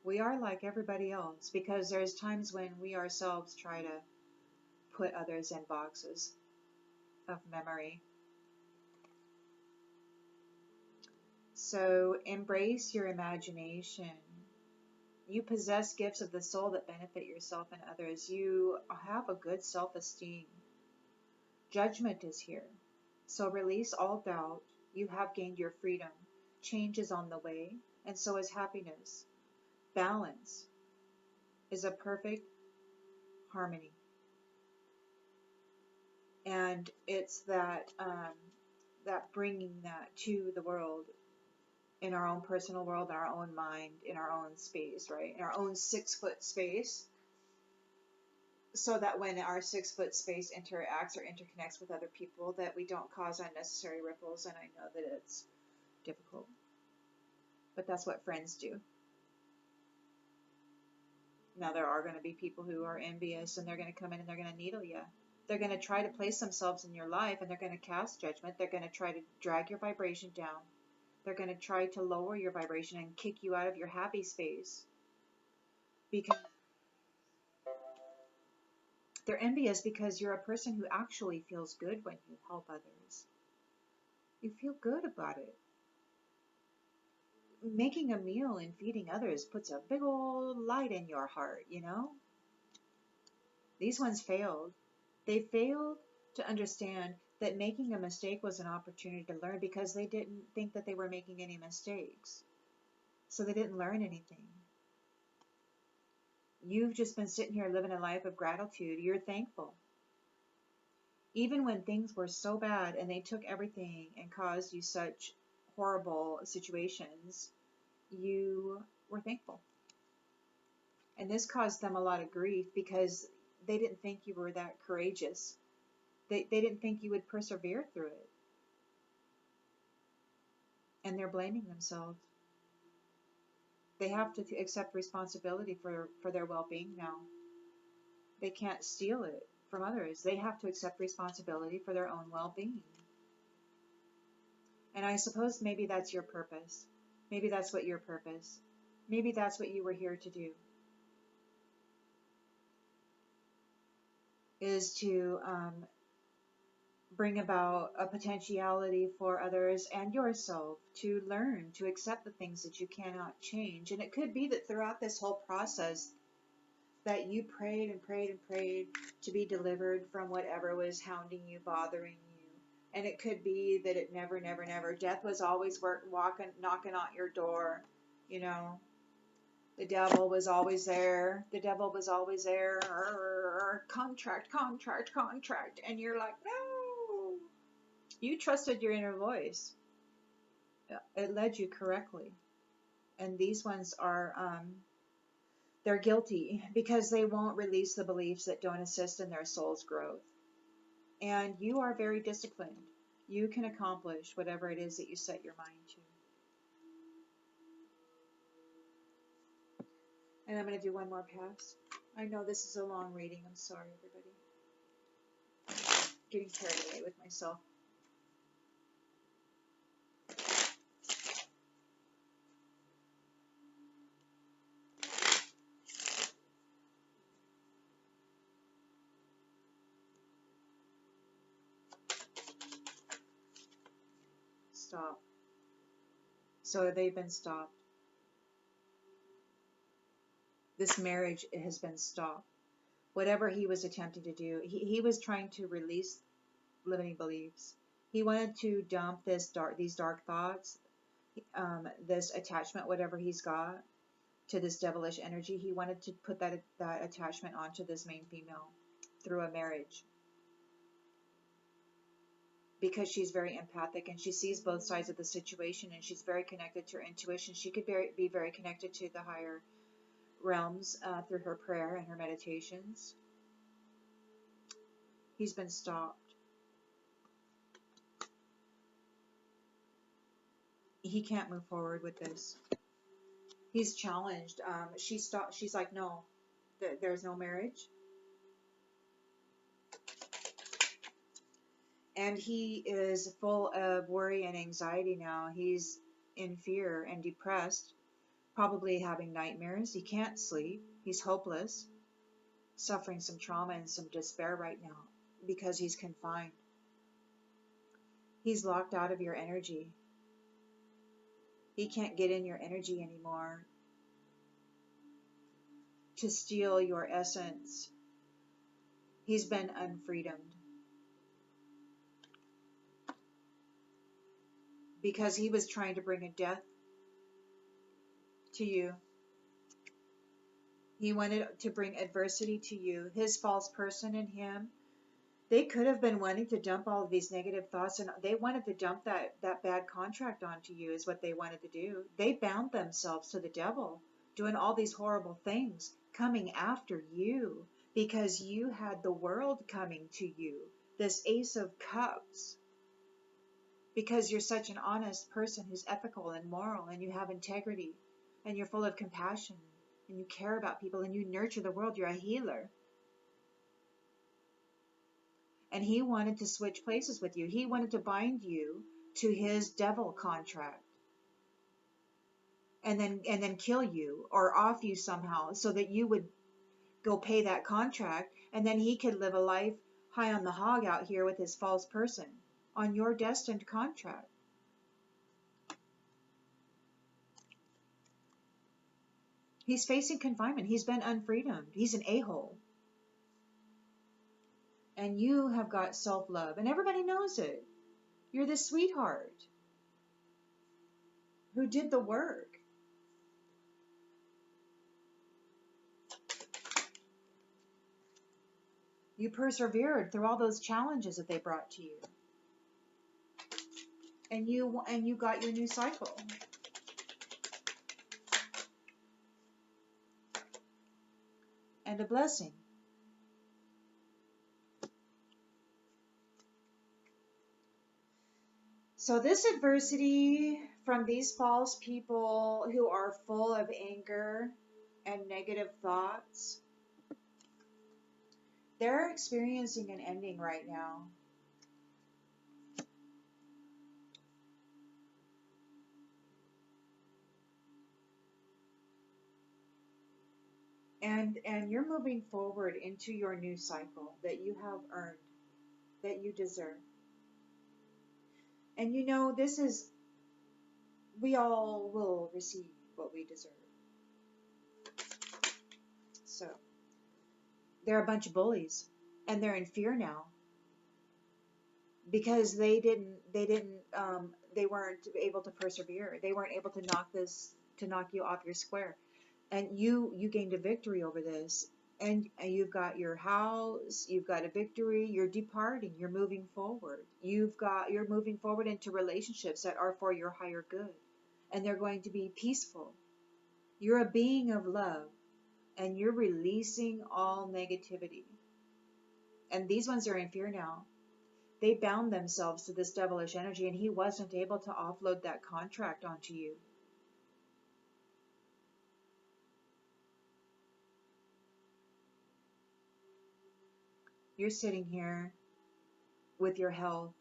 we are like everybody else, because there's times when we ourselves try to put others in boxes of memory. So embrace your imagination. You possess gifts of the soul that benefit yourself and others. You have a good self-esteem. Judgment is here. So release all doubt. You have gained your freedom. Change is on the way, and so is happiness. Balance is a perfect harmony. And it's that bringing that to the world, in our own personal world, in our own mind, in our own space, right? In our own 6-foot space, so that when our 6-foot space interacts or interconnects with other people, that we don't cause unnecessary ripples. And I know that it's difficult, but that's what friends do. Now, there are going to be people who are envious, and they're going to come in and they're going to needle you. They're going to try to place themselves in your life, and they're going to cast judgment. They're going to try to drag your vibration down. They're going to try to lower your vibration and kick you out of your happy space, because they're envious because you're a person who actually feels good when you help others. You feel good about it. Making a meal and feeding others puts a big old light in your heart, These ones failed. They failed to understand that making a mistake was an opportunity to learn, because they didn't think that they were making any mistakes. So they didn't learn anything. You've just been sitting here living a life of gratitude. You're thankful. Even when things were so bad and they took everything and caused you such horrible situations, you were thankful. And this caused them a lot of grief, because they didn't think you were that courageous. They didn't think you would persevere through it. And they're blaming themselves. They have to accept responsibility for their well-being now. They can't steal it from others. They have to accept responsibility for their own well-being. And I suppose maybe that's your purpose. Maybe that's what your purpose. Maybe that's what you were here to do. Is to bring about a potentiality for others and yourself to learn to accept the things that you cannot change. And it could be that throughout this whole process that you prayed and prayed and prayed to be delivered from whatever was hounding you, bothering you. And it could be that it never, death was always knocking on your door, The devil was always there. The devil was always there. Contract, contract, contract. And you're like, no. You trusted your inner voice. It led you correctly. And these ones are, they're guilty because they won't release the beliefs that don't assist in their soul's growth. And you are very disciplined. You can accomplish whatever it is that you set your mind to. And I'm going to do one more pass. I know this is a long reading. I'm sorry, everybody. Getting carried away with myself. Stop. So they've been stopped. This marriage has been stopped. Whatever he was attempting to do, he was trying to release limiting beliefs. He wanted to dump these dark thoughts, this attachment, whatever he's got, to this devilish energy. He wanted to put that attachment onto this main female through a marriage. Because she's very empathic and she sees both sides of the situation and she's very connected to her intuition. She could be very connected to the higher realms through her prayer and her meditations. He's been stopped. He can't move forward with this. He's challenged. She's like, no, there's no marriage. And he is full of worry and anxiety now. He's in fear and depressed, probably having nightmares. He can't sleep. He's hopeless, suffering some trauma and some despair right now because he's confined. He's locked out of your energy. He can't get in your energy anymore to steal your essence. He's been unfreedomed because he was trying to bring a death to you. He wanted to bring adversity to you. His false person and him, they could have been wanting to dump all of these negative thoughts, and they wanted to dump that bad contract onto you is what they wanted to do. They bound themselves to the devil, doing all these horrible things, coming after you because you had the world coming to you, this Ace of Cups, because you're such an honest person who's ethical and moral and you have integrity and you're full of compassion and you care about people and you nurture the world. You're a healer. And he wanted to switch places with you. He wanted to bind you to his devil contract and then kill you or off you somehow so that you would go pay that contract, and then he could live a life high on the hog out here with his false person on your destined contract. He's facing confinement. He's been unfreedomed. He's an a-hole. And you have got self-love, and everybody knows it. You're the sweetheart who did the work. You persevered through all those challenges that they brought to you. And you got your new cycle. And a blessing. So this adversity from these false people who are full of anger and negative thoughts, they're experiencing an ending right now. And you're moving forward into your new cycle that you have earned, that you deserve. And you know, we all will receive what we deserve. So, they're a bunch of bullies, and they're in fear now because they weren't able to persevere. They weren't able to knock you off your square. And you gained a victory over this, and you've got your house, you've got a victory, you're departing, you're moving forward, you're moving forward into relationships that are for your higher good, and they're going to be peaceful. You're a being of love, and you're releasing all negativity. And these ones are in fear now. They bound themselves to this devilish energy, and he wasn't able to offload that contract onto you. You're sitting here with your health,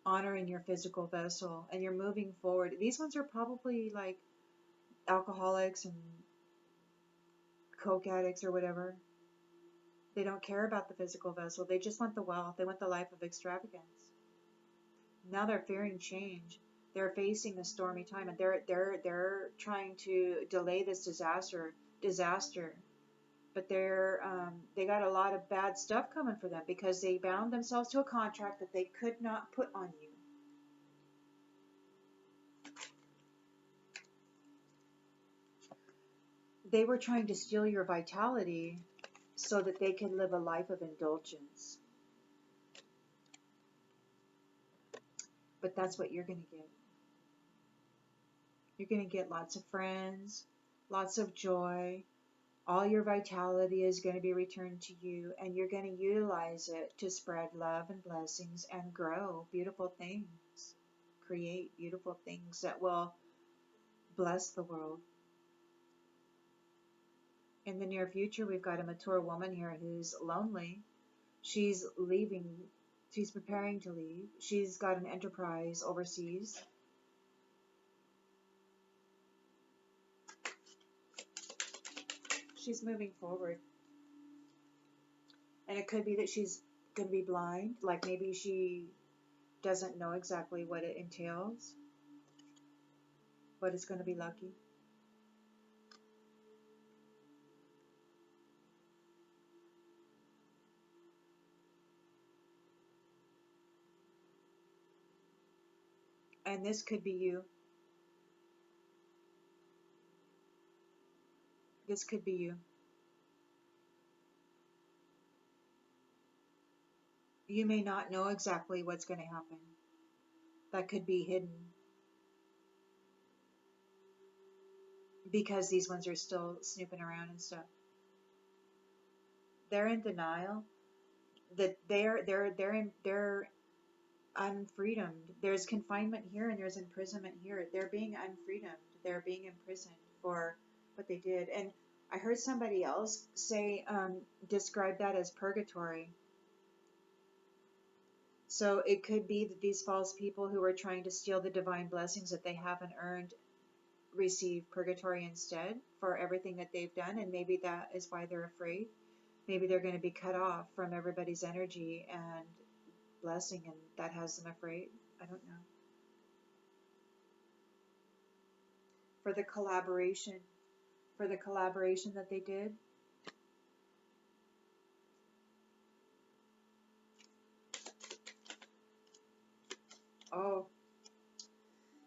honoring your physical vessel, and you're moving forward. These ones are probably like alcoholics and coke addicts or whatever. They don't care about the physical vessel. They just want the wealth. They want the life of extravagance. Now they're fearing change. They're facing a stormy time, and they're trying to delay this disaster. But they got a lot of bad stuff coming for them because they bound themselves to a contract that they could not put on you. They were trying to steal your vitality so that they could live a life of indulgence. But that's what you're going to get. You're going to get lots of friends, lots of joy. All your vitality is going to be returned to you, and you're going to utilize it to spread love and blessings and grow beautiful things. Create beautiful things that will bless the world. In the near future, we've got a mature woman here who's lonely. She's leaving. She's preparing to leave. She's got an enterprise overseas. She's moving forward. And it could be that she's going to be blind. Like maybe she doesn't know exactly what it entails. But it's going to be lucky. And this could be you. This could be you. You may not know exactly what's going to happen. That could be hidden. Because these ones are still snooping around and stuff. They're in denial that they're unfreedomed. There's confinement here and there's imprisonment here. They're being unfreedomed. They're being imprisoned for what they did. And I heard somebody else say, describe that as purgatory. So it could be that these false people who are trying to steal the divine blessings that they haven't earned receive purgatory instead for everything that they've done. And maybe that is why they're afraid. Maybe they're going to be cut off from everybody's energy and blessing, and that has them afraid. I don't know. For the collaboration that they did. Oh,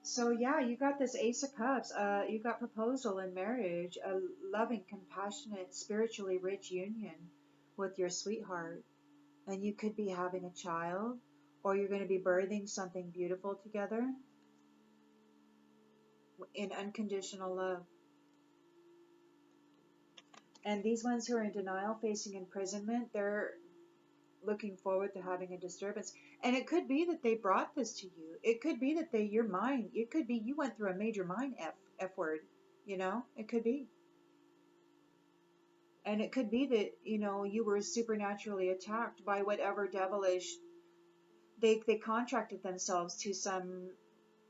so yeah, you got this Ace of Cups. You got proposal in marriage, a loving, compassionate, spiritually rich union with your sweetheart, and you could be having a child, or you're going to be birthing something beautiful together in unconditional love. And these ones who are in denial, facing imprisonment, they're looking forward to having a disturbance. And it could be that they brought this to you. It could be that your mind, it could be you went through a major mind F word, it could be. And it could be that, you were supernaturally attacked by whatever devilish, they contracted themselves to some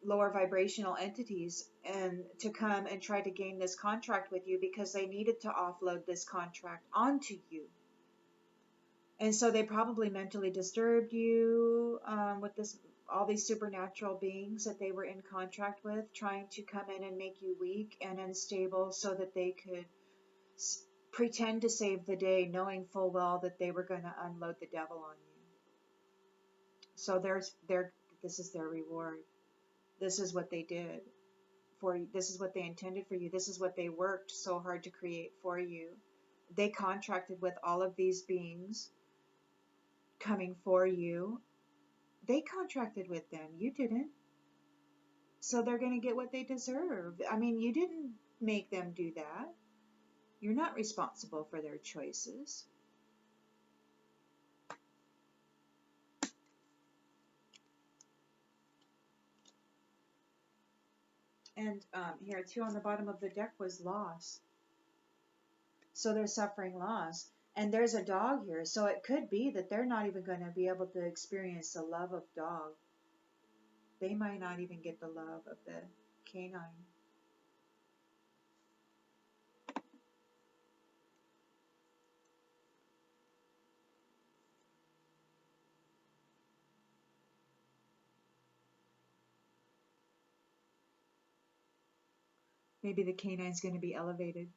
lower vibrational entities and to come and try to gain this contract with you because they needed to offload this contract onto you. And so they probably mentally disturbed you with all these supernatural beings that they were in contract with, trying to come in and make you weak and unstable so that they could pretend to save the day, knowing full well that they were going to unload the devil on you. So this is their reward. This is what they did for you. This is what they intended for you. This is what they worked so hard to create for you. They contracted with all of these beings coming for you. They contracted with them. You didn't. So they're going to get what they deserve. I mean, you didn't make them do that. You're not responsible for their choices. And here, too, on the bottom of the deck was loss. So they're suffering loss. And there's a dog here. So it could be that they're not even going to be able to experience the love of dog. They might not even get the love of the canine. Maybe the canine's going to be elevated.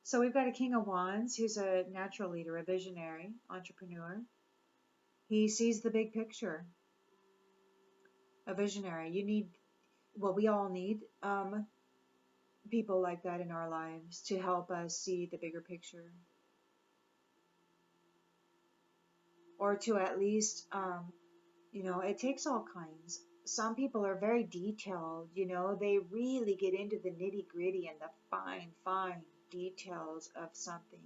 So we've got a King of Wands who's a natural leader, a visionary, entrepreneur. He sees the big picture. A visionary. You need, well, we all need people like that in our lives to help us see the bigger picture. Or to at least, it takes all kinds. Some people are very detailed, they really get into the nitty gritty and the fine details of something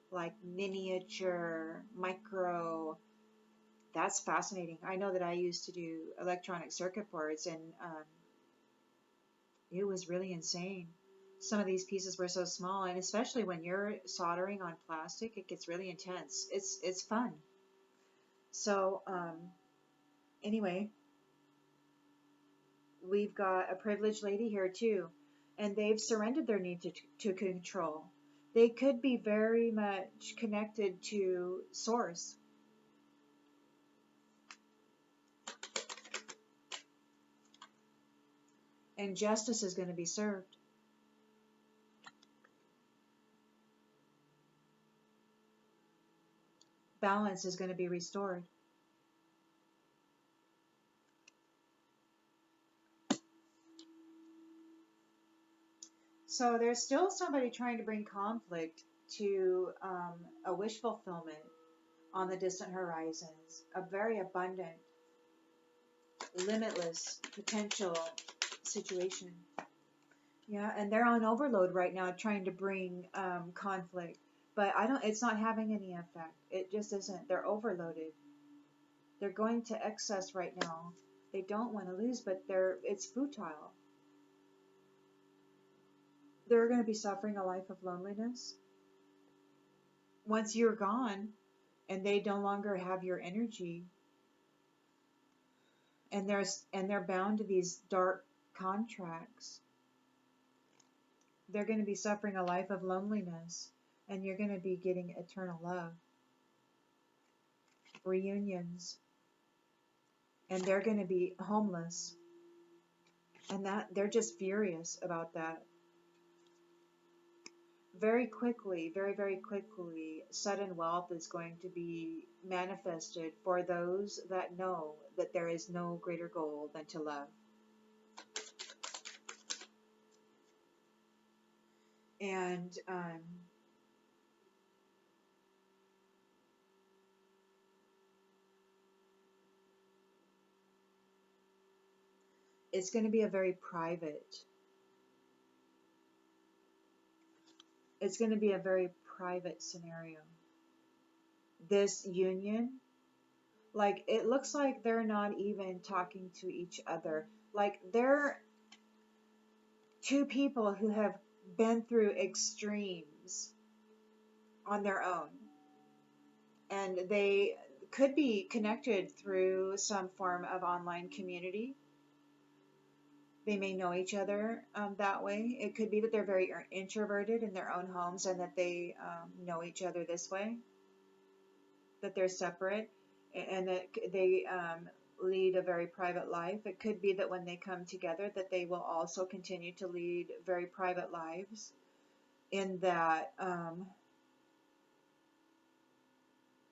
like miniature, micro. That's fascinating. I know that I used to do electronic circuit boards, and it was really insane. Some of these pieces were so small, and especially when you're soldering on plastic, it gets really intense. It's fun. So anyway, we've got a privileged lady here too, and they've surrendered their need to control. They could be very much connected to source. And justice is going to be served. Balance is going to be restored. So there's still somebody trying to bring conflict to a wish fulfillment on the distant horizons, a very abundant, limitless potential situation. Yeah, and they're on overload right now trying to bring conflict, but it's not having any effect. It just isn't. They're overloaded. They're going to excess right now. They don't want to lose, but it's futile. They're going to be suffering a life of loneliness. Once you're gone and they no longer have your energy, and they're bound to these dark contracts, they're going to be suffering a life of loneliness, and you're going to be getting eternal love, reunions, and they're going to be homeless, and that they're just furious about that. Very quickly, very quickly, sudden wealth is going to be manifested for those that know that there is no greater goal than to love. And it's going to be a very private, scenario. This union, like, it looks like they're not even talking to each other. Like, they're two people who have been through extremes on their own. And they could be connected through some form of online community. They may know each other that way. It could be that they're very introverted in their own homes and that they know each other this way, that they're separate, and that they lead a very private life. It could be that when they come together that they will also continue to lead very private lives, in that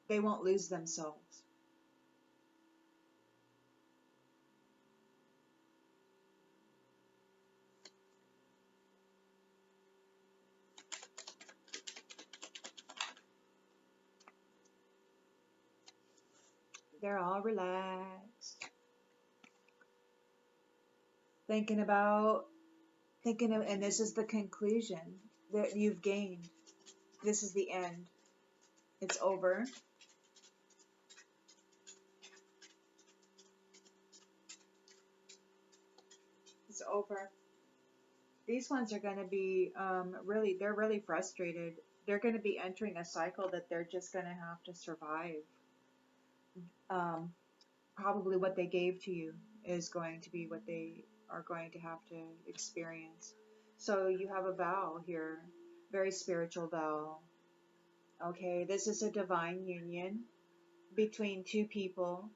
they won't lose themselves. They're all relaxed. Thinking of, and this is the conclusion that you've gained. This is the end. It's over. It's over. These ones are going to be they're really frustrated. They're going to be entering a cycle that they're just going to have to survive. Probably what they gave to you is going to be what they are going to have to experience. So you have a vow here, very spiritual vow. Okay, this is a divine union between two people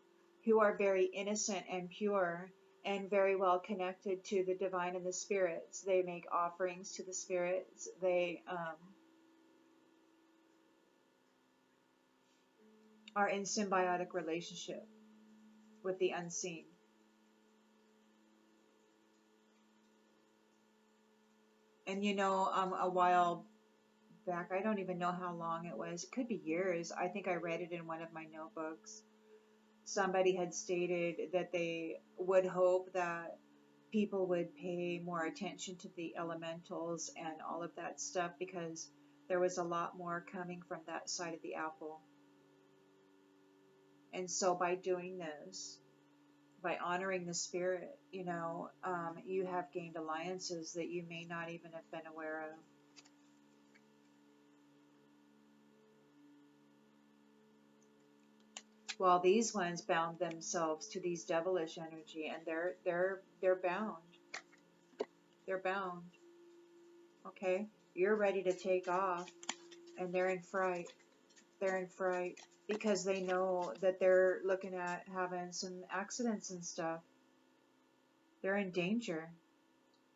who are very innocent and pure and very well connected to the divine and the spirits. They make offerings to the spirits. They are in symbiotic relationship with the unseen. And a while back, I don't even know how long it was. It could be years. I think I read it in one of my notebooks. Somebody had stated that they would hope that people would pay more attention to the elementals and all of that stuff because there was a lot more coming from that side of the apple. And so by doing this, by honoring the spirit, you have gained alliances that you may not even have been aware of. While these ones bound themselves to these devilish energy, and they're bound. They're bound. Okay? You're ready to take off, and they're in fright. They're in fright because they know that they're looking at having some accidents and stuff. They're in danger.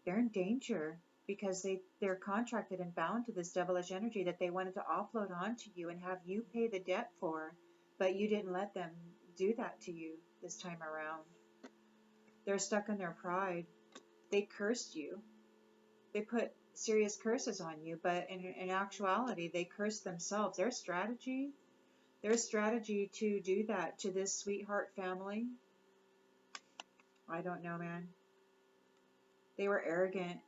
They're in danger because they're contracted and bound to this devilish energy that they wanted to offload onto you and have you pay the debt for, but you didn't let them do that to you this time around. They're stuck in their pride. They cursed you. They put serious curses on you, but in actuality, they cursed themselves. Their strategy to do that to this sweetheart family, I don't know, man. They were arrogant.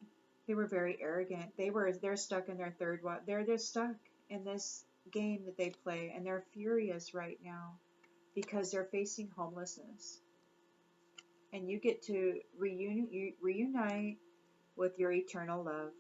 They were very arrogant. They're stuck in their third one. They're stuck in this game that they play, and they're furious right now because they're facing homelessness. And you get to reunite with your eternal love.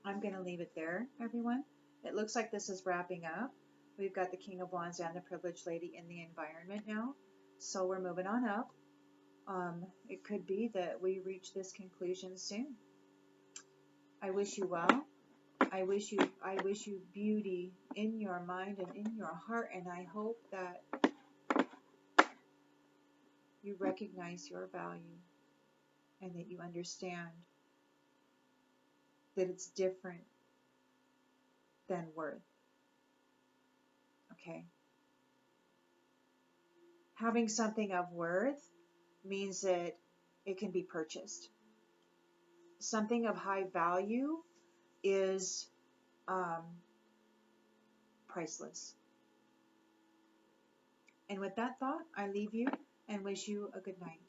I'm going to leave it there, everyone. It looks like this is wrapping up. We've got the King of Wands and the Privileged Lady in the environment now. So we're moving on up. It could be that we reach this conclusion soon. I wish you well. I wish you beauty in your mind and in your heart, and I hope that you recognize your value and that you understand that it's different than worth. Okay? Having something of worth means that it can be purchased. Something of high value is priceless. And with that thought, I leave you and wish you a good night.